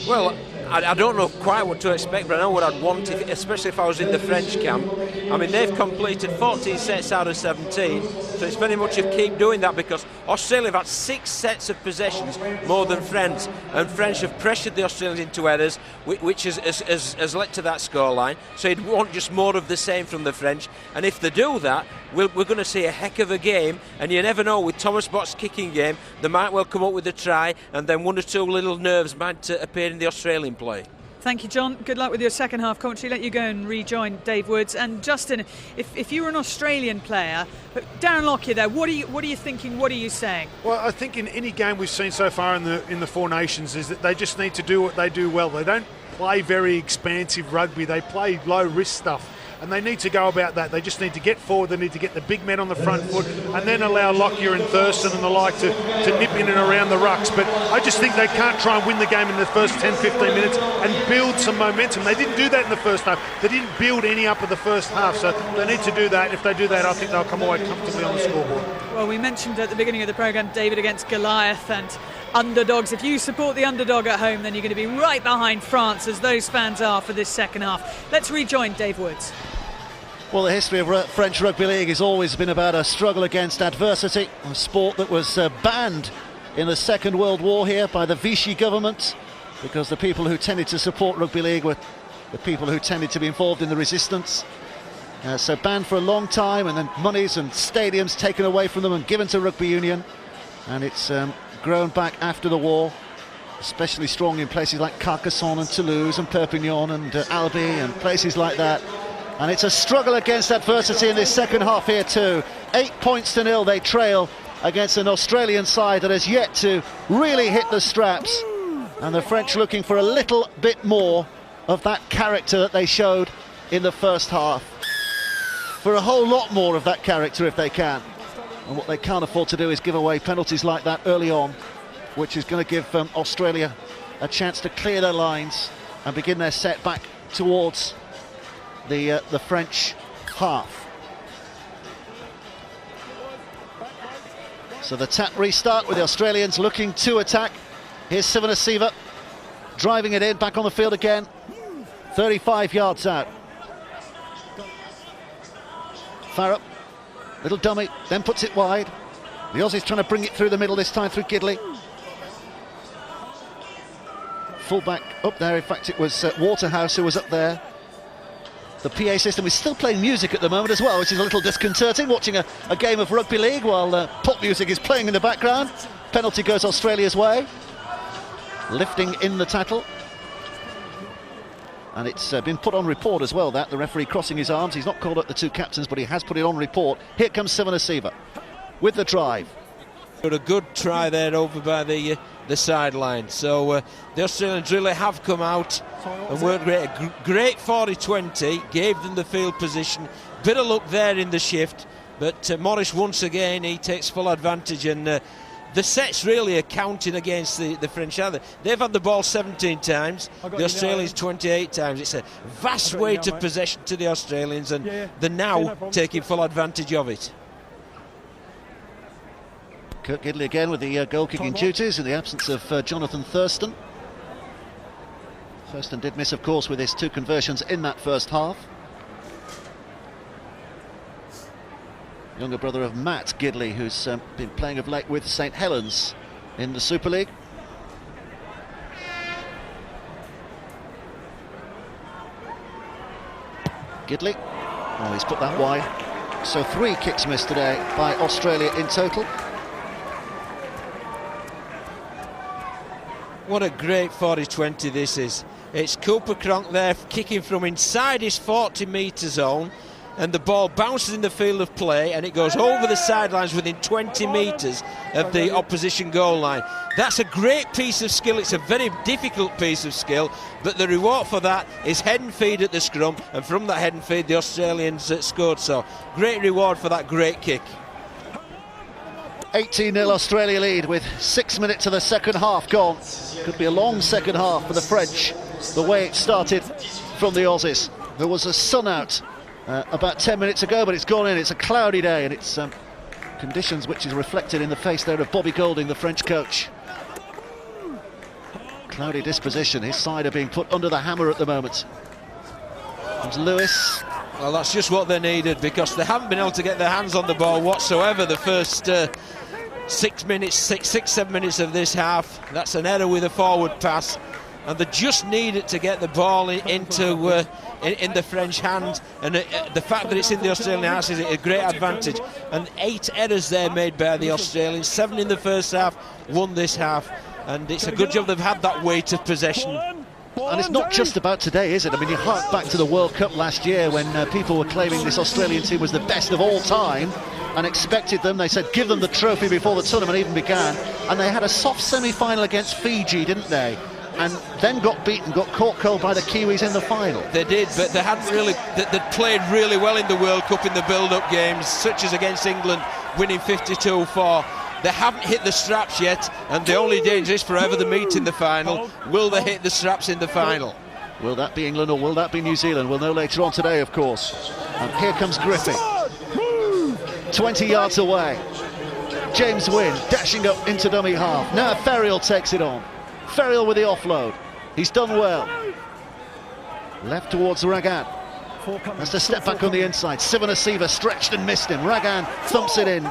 Well, I don't know quite what to expect, but I know what I'd want, especially if I was in the French camp. I mean, they've completed 14 sets out of 17, so it's very much of keep doing that, because Australia have had 6 sets of possessions more than French, and French have pressured the Australians into errors, which has led to that scoreline. So you'd want just more of the same from the French, and if they do that, we're going to see a heck of a game. And you never know, with Thomas Bott's kicking game, they might well come up with a try, and then 1 or 2 little nerves might appear in the Australian play. Thank you, John. Good luck with your second half commentary. Let you go and rejoin Dave Woods. And Justin, if you were an Australian player, Darren Lockyer there, what are you thinking? What are you saying? Well, I think in any game we've seen so far in the Four Nations is that they just need to do what they do well. They don't play very expansive rugby. They play low risk stuff, and they need to go about that. They just need to get forward. They need to get the big men on the front foot, and then allow Lockyer and Thurston and the like to nip in and around the rucks. But I just think they can't try and win the game in the first 10-15 minutes and build some momentum. They didn't do that in the first half. They didn't build any up of the first half, so they need to do that. If they do that, I think they'll come away comfortably on the scoreboard. Well, we mentioned at the beginning of the programme David against Goliath and underdogs. If you support the underdog at home, then you're going to be right behind France, as those fans are for this second half. Let's rejoin Dave Woods. Well, the history of French Rugby League has always been about a struggle against adversity, a sport that was banned in the Second World War here by the Vichy government, because the people who tended to support Rugby League were the people who tended to be involved in the resistance. So banned for a long time, and then monies and stadiums taken away from them and given to Rugby Union. And it's grown back after the war, especially strong in places like Carcassonne and Toulouse and Perpignan and Albi and places like that. And it's a struggle against adversity in this second half here too. 8-0 they trail against an Australian side that has yet to really hit the straps. And the French looking for a little bit more of that character that they showed in the first half. For a whole lot more of that character if they can. And what they can't afford to do is give away penalties like that early on, which is going to give Australia a chance to clear their lines and begin their set back towards the French half. So the tap restart with the Australians looking to attack. Here's Sivanasiva driving it in, back on the field again, 35 yards out. Farrell, little dummy, then puts it wide. The Aussies trying to bring it through the middle, this time through Gidley. Fullback up there, in fact it was Waterhouse who was up there. The PA system is still playing music at the moment as well, which is a little disconcerting, watching a game of rugby league while pop music is playing in the background. Penalty goes Australia's way. Lifting in the tackle. And it's been put on report as well, that the referee crossing his arms. He's not called up the two captains, but he has put it on report. Here comes Sivanasiva with the drive. But a good try there over by the sideline. So the Australians really have come out and worked great. Great 40-20, gave them the field position. Bit of luck there in the shift, but Morris once again, he takes full advantage, and the sets really are counting against the French. They've had the ball 17 times, the Australians 28 times. It's a vast weight of possession to the Australians, and they're now taking full advantage of it. Kurt Gidley again with the goal-kicking duties in the absence of Jonathan Thurston. Thurston did miss, of course, with his two conversions in that first half. Younger brother of Matt Gidley, who's been playing of late with St Helens in the Super League. Gidley, oh, he's put that wide. So 3 kicks missed today by Australia in total. What a great 40-20 this is. It's Cooper Cronk there kicking from inside his 40-metre zone, and the ball bounces in the field of play and it goes over the sidelines within 20 metres of the opposition goal line. That's a great piece of skill. It's a very difficult piece of skill, but the reward for that is head and feed at the scrum, and from that head and feed the Australians scored. So great reward for that great kick. 18-0 Australia lead with 6 minutes of the second half gone. Could be a long second half for the French, the way it started from the Aussies. There was a sun out about 10 minutes ago, but it's gone in. It's a cloudy day, and it's conditions which is reflected in the face there of Bobby Golding, the French coach. Cloudy disposition. His side are being put under the hammer at the moment. Comes Lewis. Well, that's just what they needed, because they haven't been able to get their hands on the ball whatsoever the first 7 minutes of this half. That's an error with a forward pass, and they just needed to get the ball into in the French hand, and the fact that it's in the Australian hands is a great advantage. And 8 errors there made by the Australians, 7 in the first half, 1 this half, and it's a good job they've had that weight of possession. And it's not just about today, is it? I mean, you hark back to the World Cup last year when people were claiming this Australian team was the best of all time and expected them. They said give them the trophy before the tournament even began, and they had a soft semi-final against Fiji, didn't they? And then got beaten, got caught cold by the Kiwis in the final. They did, but they hadn't really. They'd played really well in the World Cup in the build-up games, such as against England, winning 52-4. They haven't hit the straps yet, and the only danger is forever the meet in the final. Will they hit the straps in the final? Will that be England or will that be New Zealand? We'll know later on today, of course. And here comes Griffey. 20 yards away. James Wynne dashing up into dummy half. Now Ferriel takes it on. Ferriel with the offload. He's done well. Left towards Ragan. Has to step back on the inside. Sivanasiva stretched and missed him. Ragan thumps it in.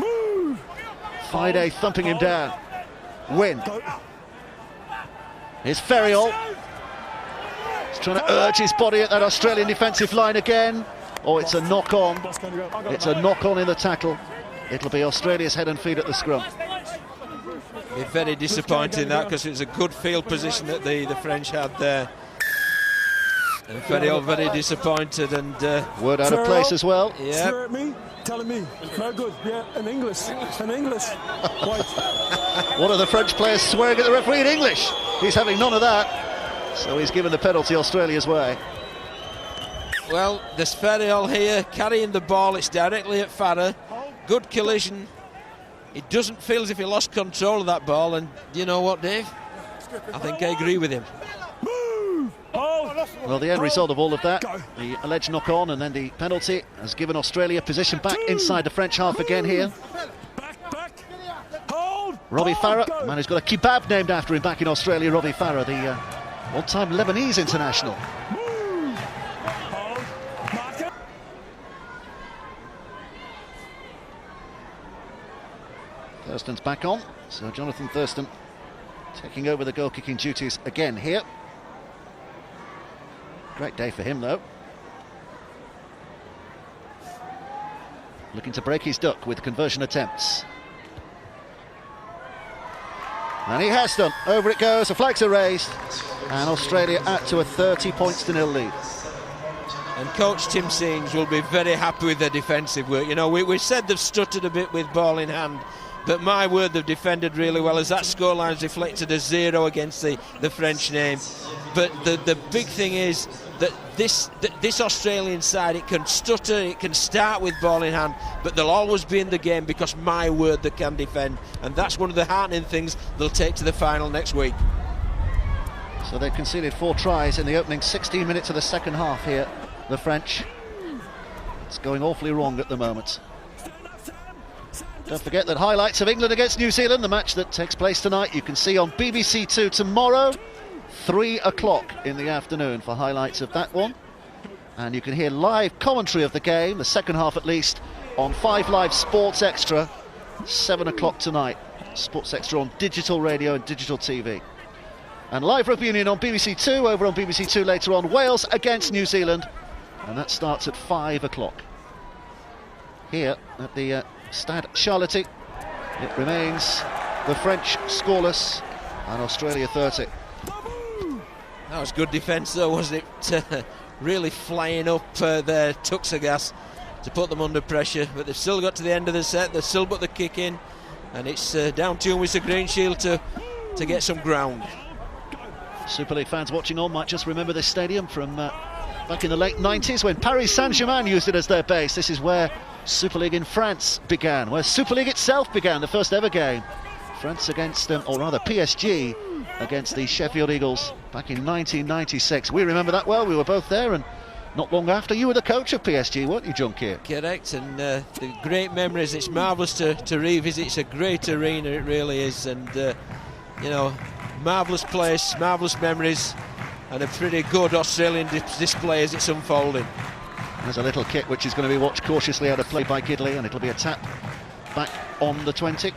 Fide thumping him down. Wynne. Here's Ferriel. He's trying to urge his body at that Australian defensive line again. Oh, it's a knock-on. It's a knock-on in the tackle. It'll be Australia's head and feet at the scrum. It's very disappointing that, because it was a good field position that the French had there. And Ferriol very disappointed, and word out of place as well. Yeah. Swear at me, telling me, no good. Yeah, in English. Right. One of the French players swearing at the referee in English. He's having none of that. So he's given the penalty Australia's way. Well, there's Ferriol here carrying the ball. It's directly at Farah. Good collision. It doesn't feel as if he lost control of that ball. And you know what, Dave? I think I agree with him. Well, the end result of all of that, the alleged knock-on and then the penalty, has given Australia position back inside the French half again here. Robbie Farah, man who's got a kebab named after him back in Australia, Robbie Farah, the one-time Lebanese international. Thurston's back on, so Jonathan Thurston taking over the goal-kicking duties again here. Great day for him, though. Looking to break his duck with conversion attempts. And he has done. Over it goes, the flags are raised, and Australia out to a 30-0 lead. And coach Tim Seams will be very happy with their defensive work. You know, we said they've stuttered a bit with ball in hand, but my word, they've defended really well, as that scoreline's reflected a 0 against the French name. But the big thing is that this Australian side, it can stutter, it can start with ball in hand, but they'll always be in the game because, my word, they can defend. And that's one of the heartening things they'll take to the final next week. So they've conceded 4 tries in the opening 16 minutes of the second half here, the French. It's going awfully wrong at the moment. Don't forget that highlights of England against New Zealand, the match that takes place tonight, you can see on BBC Two tomorrow, 3 o'clock in the afternoon for highlights of that one. And you can hear live commentary of the game, the second half at least, on 5 Live Sports Extra, 7 o'clock tonight. Sports Extra on digital radio and digital TV. And live rugby union on BBC Two, over on BBC Two later on, Wales against New Zealand. And that starts at 5 o'clock. Here at the Stade Charlotte, it remains the French scoreless and Australia 30. That was good defence though, wasn't it? Really flying up their Tuxagas to put them under pressure, but they've still got to the end of the set, they've still put the kick in, and it's down to Mr Greenshield to get some ground. Super League fans watching on might just remember this stadium from back in the late 90s when Paris Saint-Germain used it as their base. This is where Super League in France began, where Super League itself began, the first ever game. France against, or rather PSG against the Sheffield Eagles back in 1996. We remember that well, we were both there, and not long after you were the coach of PSG, weren't you, John Keir? Correct, and the great memories. It's marvellous to revisit. It's a great arena, it really is, and you know, marvellous place, marvellous memories, and a pretty good Australian display as it's unfolding. There's a little kick which is going to be watched cautiously out of play by Gidley, and it'll be a tap back on the 20.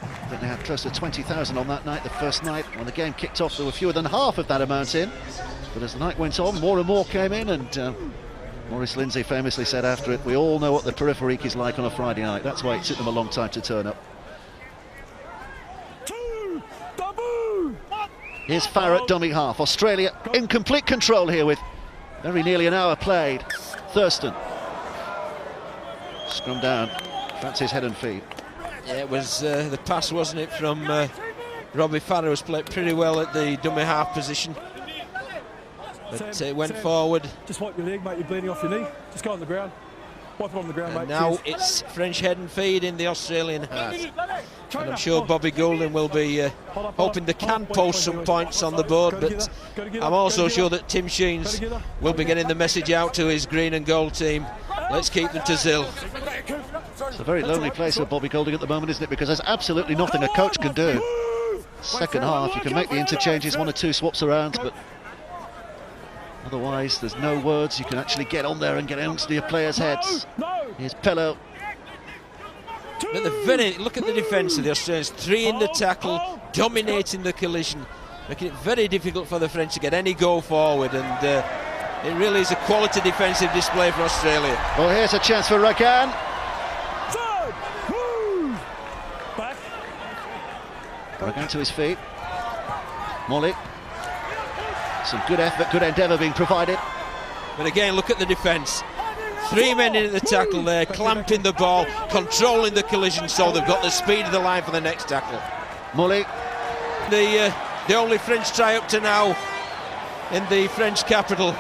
I think they had close to 20,000 on that night, the first night. When the game kicked off, there were fewer than half of that amount in. But as the night went on, more and more came in, and Maurice Lindsay famously said after it, we all know what the peripherique is like on a Friday night. That's why it took them a long time to turn up. Here's Farah, dummy half. Australia in complete control here with very nearly an hour played. Thurston. Scrum down. Fancy's head and feet. Yeah, it was the pass, wasn't it, from Robbie Farah, was played pretty well at the dummy half position. But it went forward. Just wipe your leg, mate, you're bleeding off your knee. Just go on the ground. Wipe it on the ground, And mate. now Cheers. it's French head and feet in the Australian half. And I'm sure Bobby Goulden will be hoping they can post some points on the board, but I'm also sure that Tim Sheens will be getting the message out to his green and gold team. Let's keep them to Zil. It's a very lonely place for Bobby Golding at the moment, isn't it? Because there's absolutely nothing a coach can do. Second half, you can make the interchanges, 1 or 2 swaps around, but otherwise there's no words. You can actually get on there and get into your players' heads. Here's Pello. But look at the defence of the Australians. 3 in the tackle, dominating the collision, making it very difficult for the French to get any go forward, and it really is a quality defensive display for Australia. Well, here's a chance for Ragan. Ragan to his feet. Molly. Some good effort, good endeavour being provided. But again, look at the defence. 3 men in at the tackle there, clamping the ball, controlling the collision, so they've got the speed of the line for the next tackle. Mully. The only French try up to now in the French capital.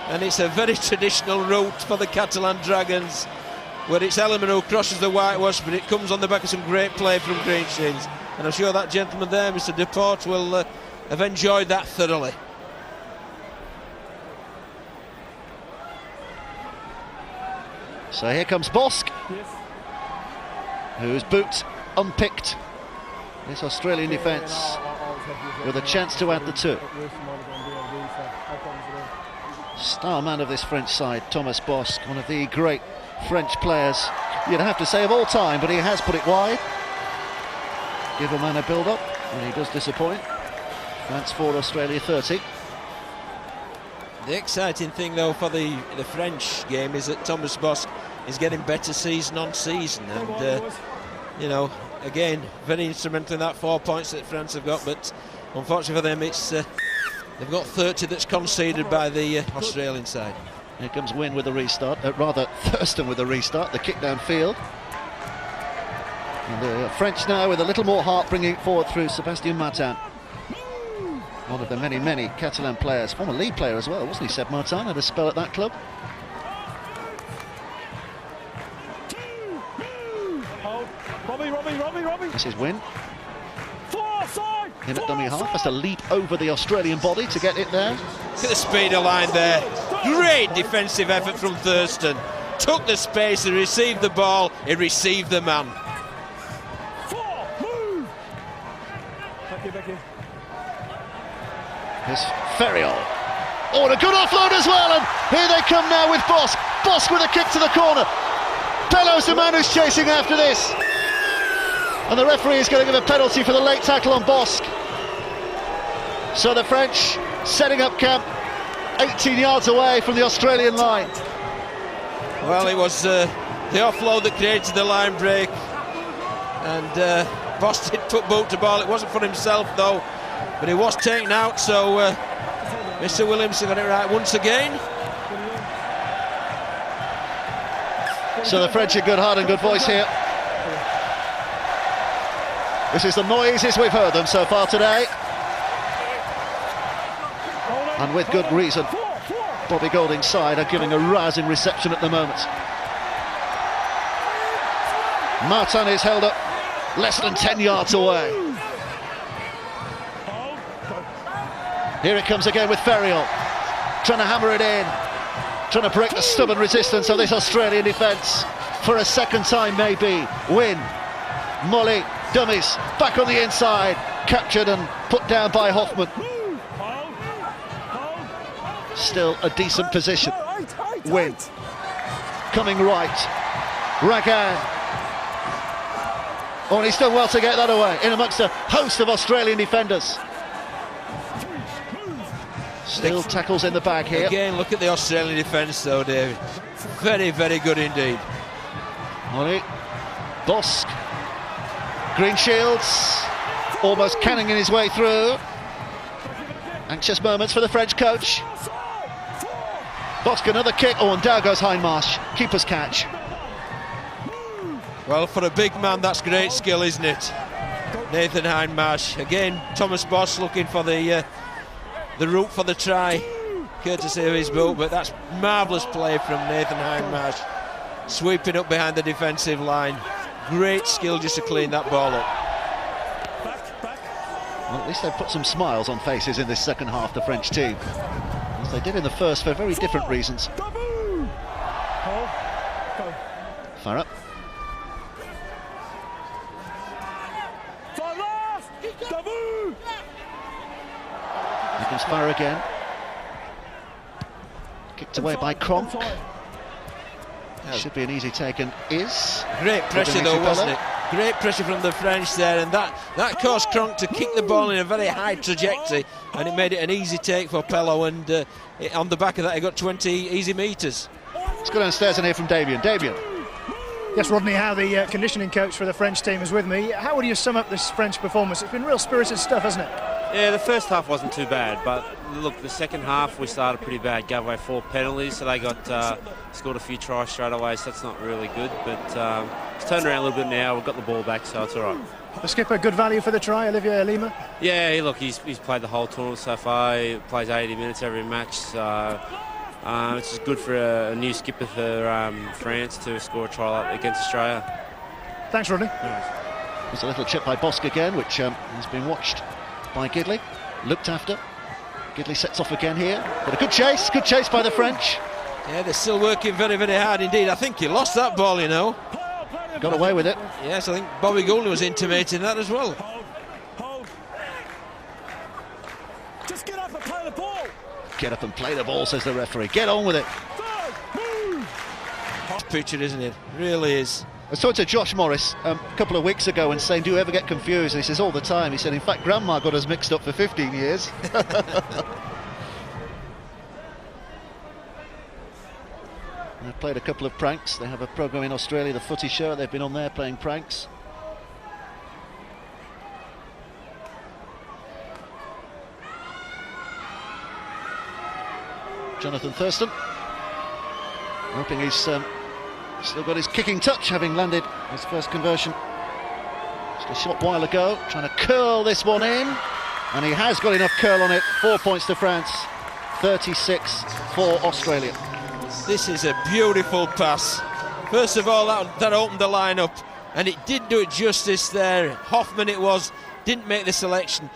And it's a very traditional route for the Catalan Dragons, where it's Ellerman who crosses the whitewash, but it comes on the back of some great play from Greenshins. And I'm sure that gentleman there, Mr. Deportes, will have enjoyed that thoroughly. So here comes Bosk, whose boot unpicked this Australian defence with a chance to add the 2. Star man of this French side, Thomas Bosk, one of the great French players, you'd have to say, of all time, but he has put it wide. Give a man a build-up, and he does disappoint. France 4, Australia 30. The exciting thing, though, for the French game is that Thomas Bosk is getting better season on season, and you know, again, very instrumental in that 4 points that France have got. But unfortunately for them, it's they've got 30 that's conceded by the Australian side. Here comes Wynne with the restart, rather Thurston with the restart, the kick downfield. And the French now with a little more heart, bringing it forward through Sébastien Martin. One of the many, many Catalan players, former league player as well, wasn't he, Seb Martin? Had a spell at that club. Robbie. This is Wynne. In at dummy half, has to leap over the Australian body to get it there. Look at the speed of line there. Great defensive effort from Thurston. Took the space, he received the ball, he received the man. Here's Ferriol. Oh, and a good offload as well, and here they come now with Bosk. Bosk with a kick to the corner. Pelot's the man who's chasing after this. And the referee is going to give a penalty for the late tackle on Bosk. So the French setting up camp 18 yards away from the Australian line. Well, it was the offload that created the line break, and Bosk did put boot to ball. It wasn't for himself though, but he was taken out, so Mr. Williamson got it right once again. So the French in good heart and good voice here. This is the noisiest we've heard them so far today. And with good reason. Bobby Golding's side are giving a rousing reception at the moment. Martin is held up less than 10 yards away. Here it comes again with Ferriol, trying to hammer it in, trying to break the stubborn resistance of this Australian defence for a second time maybe. Wynne, Mully, dummies, back on the inside, captured and put down by Hoffman. Still a decent position. Wynne, coming right, Ragan. Oh, and he's done well to get that away, in amongst a host of Australian defenders. Still tackles in the bag here. Again, look at the Australian defence though, David. Very, very good indeed. Mully, Bosk, Green Shields, almost cannoning his way through. Anxious moments for the French coach. Bosk, another kick. Oh, and down goes Hindmarsh. Keeper's catch. Well, for a big man, that's great skill, isn't it? Nathan Hindmarsh. Again, Thomas Bosk looking for the route for the try, courtesy of his boot, but that's marvellous play from Nathan Hindmarsh, sweeping up behind the defensive line. Great skill just to clean that ball up. Well, at least they've put some smiles on faces in this second half, the French team, as they did in the first for very different reasons. Farah. Here comes Farah again. Kicked away by Cronk. Should be an easy take, and is. Great pressure though, wasn't it? Great pressure from the French there, and that caused Cronk to kick the ball in a very high trajectory, and it made it an easy take for Pelot, and on the back of that he got 20 easy metres. Let's go downstairs and hear from Damien. Damien. Yes, Rodney Howe, the conditioning coach for the French team, is with me. How would you sum up this French performance? It's been real spirited stuff, hasn't it? Yeah, the first half wasn't too bad, but look, the second half we started pretty bad. Gave away 4 penalties, so they got scored a few tries straight away, so that's not really good. But it's turned around a little bit now. We've got the ball back, so it's all right. The skipper, good value for the try, Olivier Lima? Yeah, look, he's played the whole tournament so far. He plays 80 minutes every match, so it's just good for a new skipper for France to score a try against Australia. Thanks, Rodney. There's a little chip by Bosque again, which has been watched by Gidley, looked after. Gidley sets off again here, but a good chase by the French. Yeah, they're still working very, very hard indeed. I think he lost that ball, you know. Got away with it. Yes, I think Bobby Goulden was intimating that as well. Just get up and play the ball. Get up and play the ball, says the referee. Get on with it. Picture, isn't it? Really is. I was talking to Josh Morris a couple of weeks ago and saying, do you ever get confused? And he says, all the time. He said, in fact, Grandma got us mixed up for 15 years. They've played a couple of pranks. They have a programme in Australia, the Footy Show. They've been on there playing pranks. Jonathan Thurston, hoping he's still got his kicking touch, having landed his first conversion just a short while ago, trying to curl this one in, and he has got enough curl on it. 4 points to France, 36 for Australia. This is a beautiful pass. First of all, that opened the line up, and it did do it justice there. Hoffman didn't make the selection.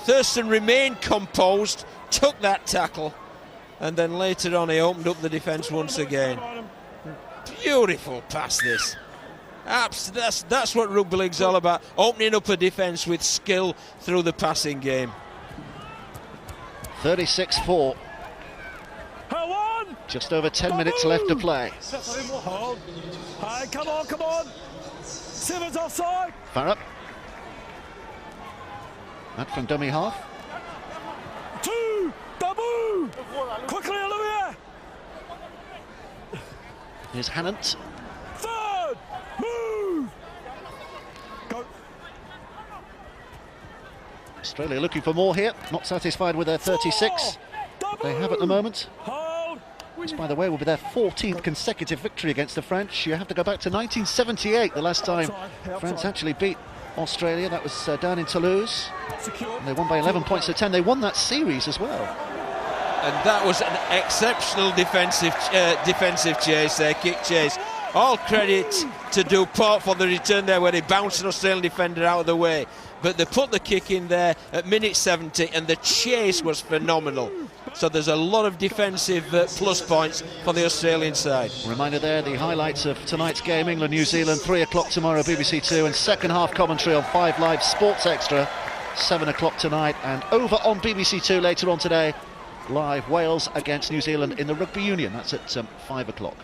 Thurston remained composed, took that tackle, and then later on he opened up the defence once again. Beautiful pass, this. That's what rugby league's all about, opening up a defence with skill through the passing game. 36-4. Just over 10 minutes left to play. Hey, come on. Simmons offside. Farrap. That from dummy half. 2, double. Quickly, Olivier. Here's Hannant. Third, move. Go. Australia looking for more here. Not satisfied with their 36. They have at the moment. Which, by the way, will be their 14th consecutive victory against the French. You have to go back to 1978, the last time France actually beat Australia. That was down in Toulouse. And they won by 11 points to 10. They won that series as well. And that was an exceptional defensive chase there, kick chase. All credit to Dupont for the return there, where he bounced an Australian defender out of the way. But they put the kick in there at minute 70, and the chase was phenomenal. So there's a lot of defensive plus points for the Australian side. Reminder there, the highlights of tonight's game, England-New Zealand, 3 o'clock tomorrow, BBC 2, and second half commentary on 5 Live Sports Extra, 7 o'clock tonight, and over on BBC 2 later on today, live Wales against New Zealand in the Rugby Union. That's at 5 o'clock.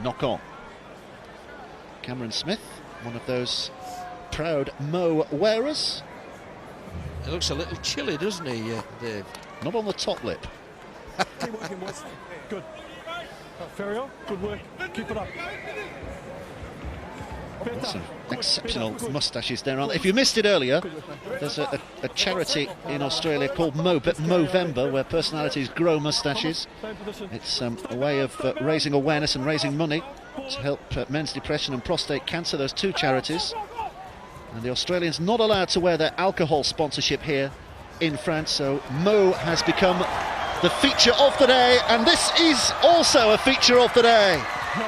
Knock on. Cameron Smith, one of those proud Mo wearers. He looks a little chilly, doesn't he, Dave? Not on the top lip. Keep working, boys. Good. Ferrier, good work. Keep it up. Some exceptional moustaches there, aren't there? If you missed it earlier, there's a charity in Australia called Movember, where personalities grow moustaches. It's a way of raising awareness and raising money to help men's depression and prostate cancer, those 2 charities. And the Australians not allowed to wear their alcohol sponsorship here in France, so Mo has become the feature of the day, and this is also a feature of the day.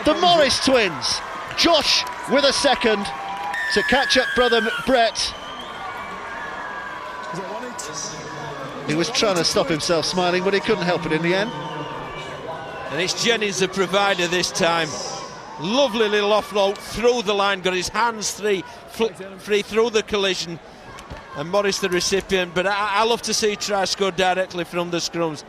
The Morris twins, Josh with a second to catch up brother Brett. He was trying to stop himself smiling, but he couldn't help it in the end. And it's Jennings the provider this time. Lovely little offload through the line, got his hands free through the collision, and Morris the recipient. But I love to see try scored directly from the scrums.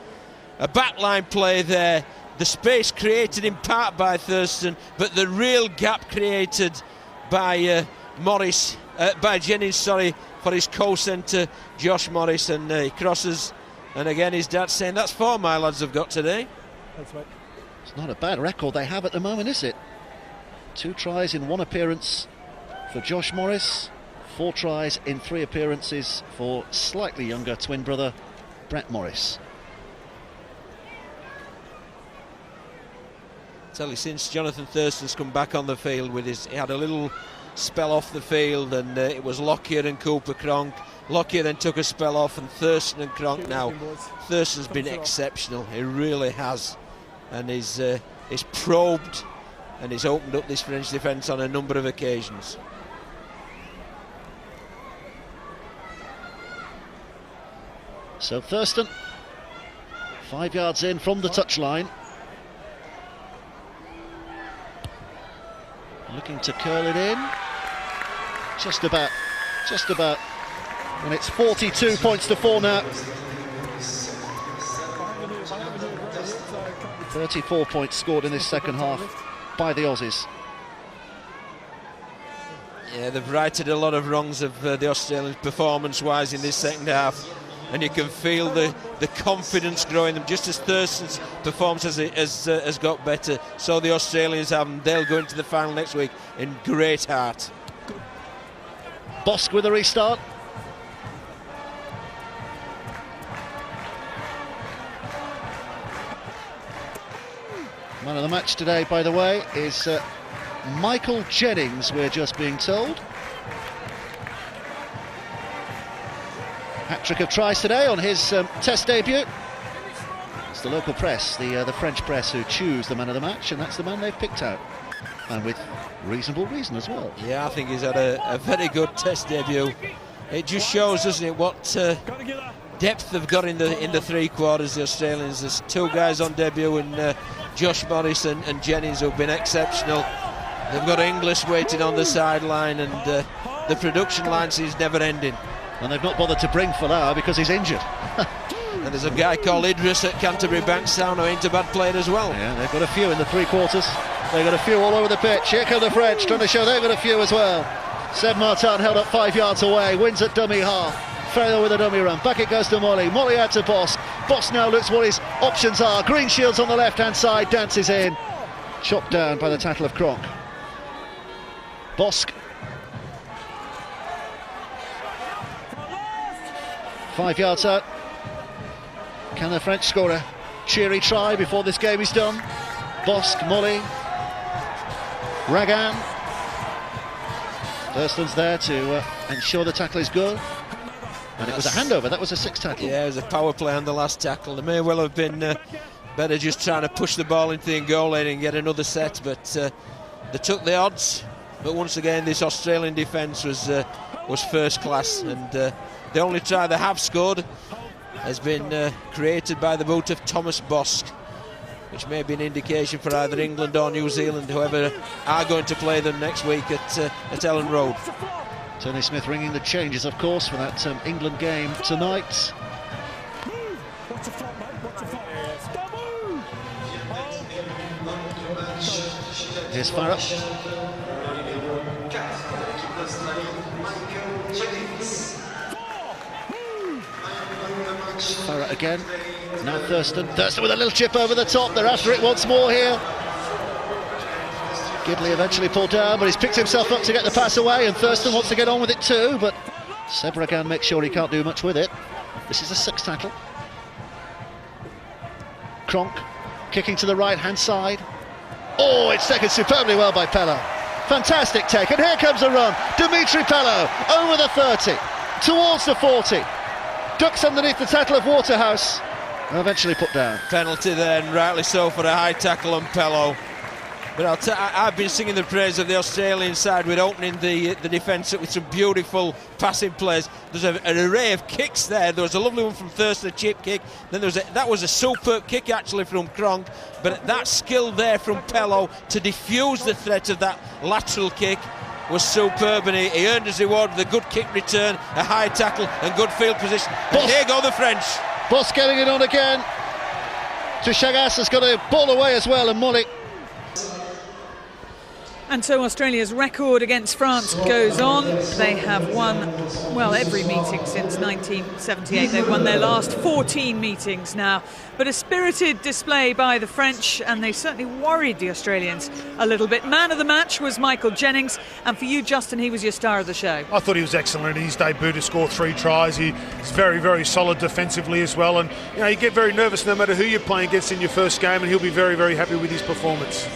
A backline play there, the space created in part by Thurston, but the real gap created by by Jennings, sorry, for his co-centre Josh Morris, and he crosses, and again his dad saying that's 4 my lads have got today. Thanks, mate. It's not a bad record they have at the moment, is it? 2 tries in 1 appearance for Josh Morris, 4 tries in 3 appearances for slightly younger twin brother Brett Morris. Tell you, since Jonathan Thurston's come back on the field with he had a little spell off the field, and it was Lockyer and Cooper Cronk. Lockyer then took a spell off, and Thurston and Cronk now. Thurston's been exceptional, he really has, and he's probed and he's opened up this French defence on a number of occasions. So Thurston, 5 yards in from the touchline, looking to curl it in. Just about. And it's 42 points to 4 now. 34 points scored in this second half by the Aussies. Yeah, they've righted a lot of wrongs of the Australians performance-wise in this second half, and you can feel the confidence growing them. Just as Thurston's performance has got better, so the Australians have, and they'll go into the final next week in great heart. Bosk with a restart. Man of the match today, by the way, is Michael Jennings, we're just being told. Hat-trick of tries today on his Test debut. It's the local press, the French press, who choose the man of the match, and that's the man they've picked out, and with reasonable reason as well. Yeah, I think he's had a very good Test debut. It just shows, doesn't it, what depth they've got in the 3 quarters, the Australians. There's 2 guys on debut, and Josh Morris and Jennings, who've been exceptional. They've got Inglis waiting on the sideline, and the production line is never ending. And they've not bothered to bring Folau because he's injured. And there's a guy called Idris at Canterbury Bankstown who ain't a bad player as well. Yeah, they've got a few in the 3 quarters. They've got a few all over the pitch. Here come the French, trying to show they've got a few as well. Seb Martin held up 5 yards away, wins at dummy half. Ferrer with a dummy run, back it goes to Molly. Molly out to Bosk. Bosk now looks what his options are. Green Shields on the left-hand side, dances in. Chopped down by the tackle of Cronk. Bosk. 5 yards out. Can the French score a cheery try before this game is done? Bosk, Molly, Ragan. Thurston's there to ensure the tackle is good. And it was a handover, that was a 6 tackle. Yeah, it was a power play on the last tackle. They may well have been better just trying to push the ball into the goal area and get another set, but they took the odds. But once again, this Australian defence was first class, and the only try they have scored has been created by the boot of Thomas Bosk, which may be an indication for either England or New Zealand, whoever are going to play them next week at Ellen Road. Tony Smith ringing the changes, of course, for that England game tonight. Here's Farah. Farah again. Now Thurston. Thurston with a little chip over the top. They're after it once more here. Gidley eventually pulled down, but he's picked himself up to get the pass away, and Thurston wants to get on with it too, but Seb Ragan makes sure he can't do much with it. This is a 6 tackle. Cronk kicking to the right-hand side. Oh, it's taken superbly well by Pello. Fantastic take, and here comes a run. Dimitri Pello over the 30, towards the 40. Ducks underneath the tackle of Waterhouse, and eventually put down. Penalty there, and rightly so, for a high tackle on Pello. But I've been singing the praise of the Australian side with opening the defence up with some beautiful passing plays. There's an array of kicks there. There was a lovely one from Thurston, a chip kick. Then that was a superb kick actually from Cronk. But that skill there from Pello to defuse the threat of that lateral kick was superb, and he earned his reward with a good kick return, a high tackle and good field position. And here go the French. Bosk getting it on again. To Chagas, has got a ball away as well, and Molly. And so Australia's record against France goes on. They have won, well, every meeting since 1978. They've won their last 14 meetings now. But a spirited display by the French, and they certainly worried the Australians a little bit. Man of the match was Michael Jennings, and for you, Justin, he was your star of the show. I thought he was excellent in his debut to score 3 tries. He's very, very solid defensively as well. And, you know, you get very nervous no matter who you're playing against in your first game, and he'll be very, very happy with his performance.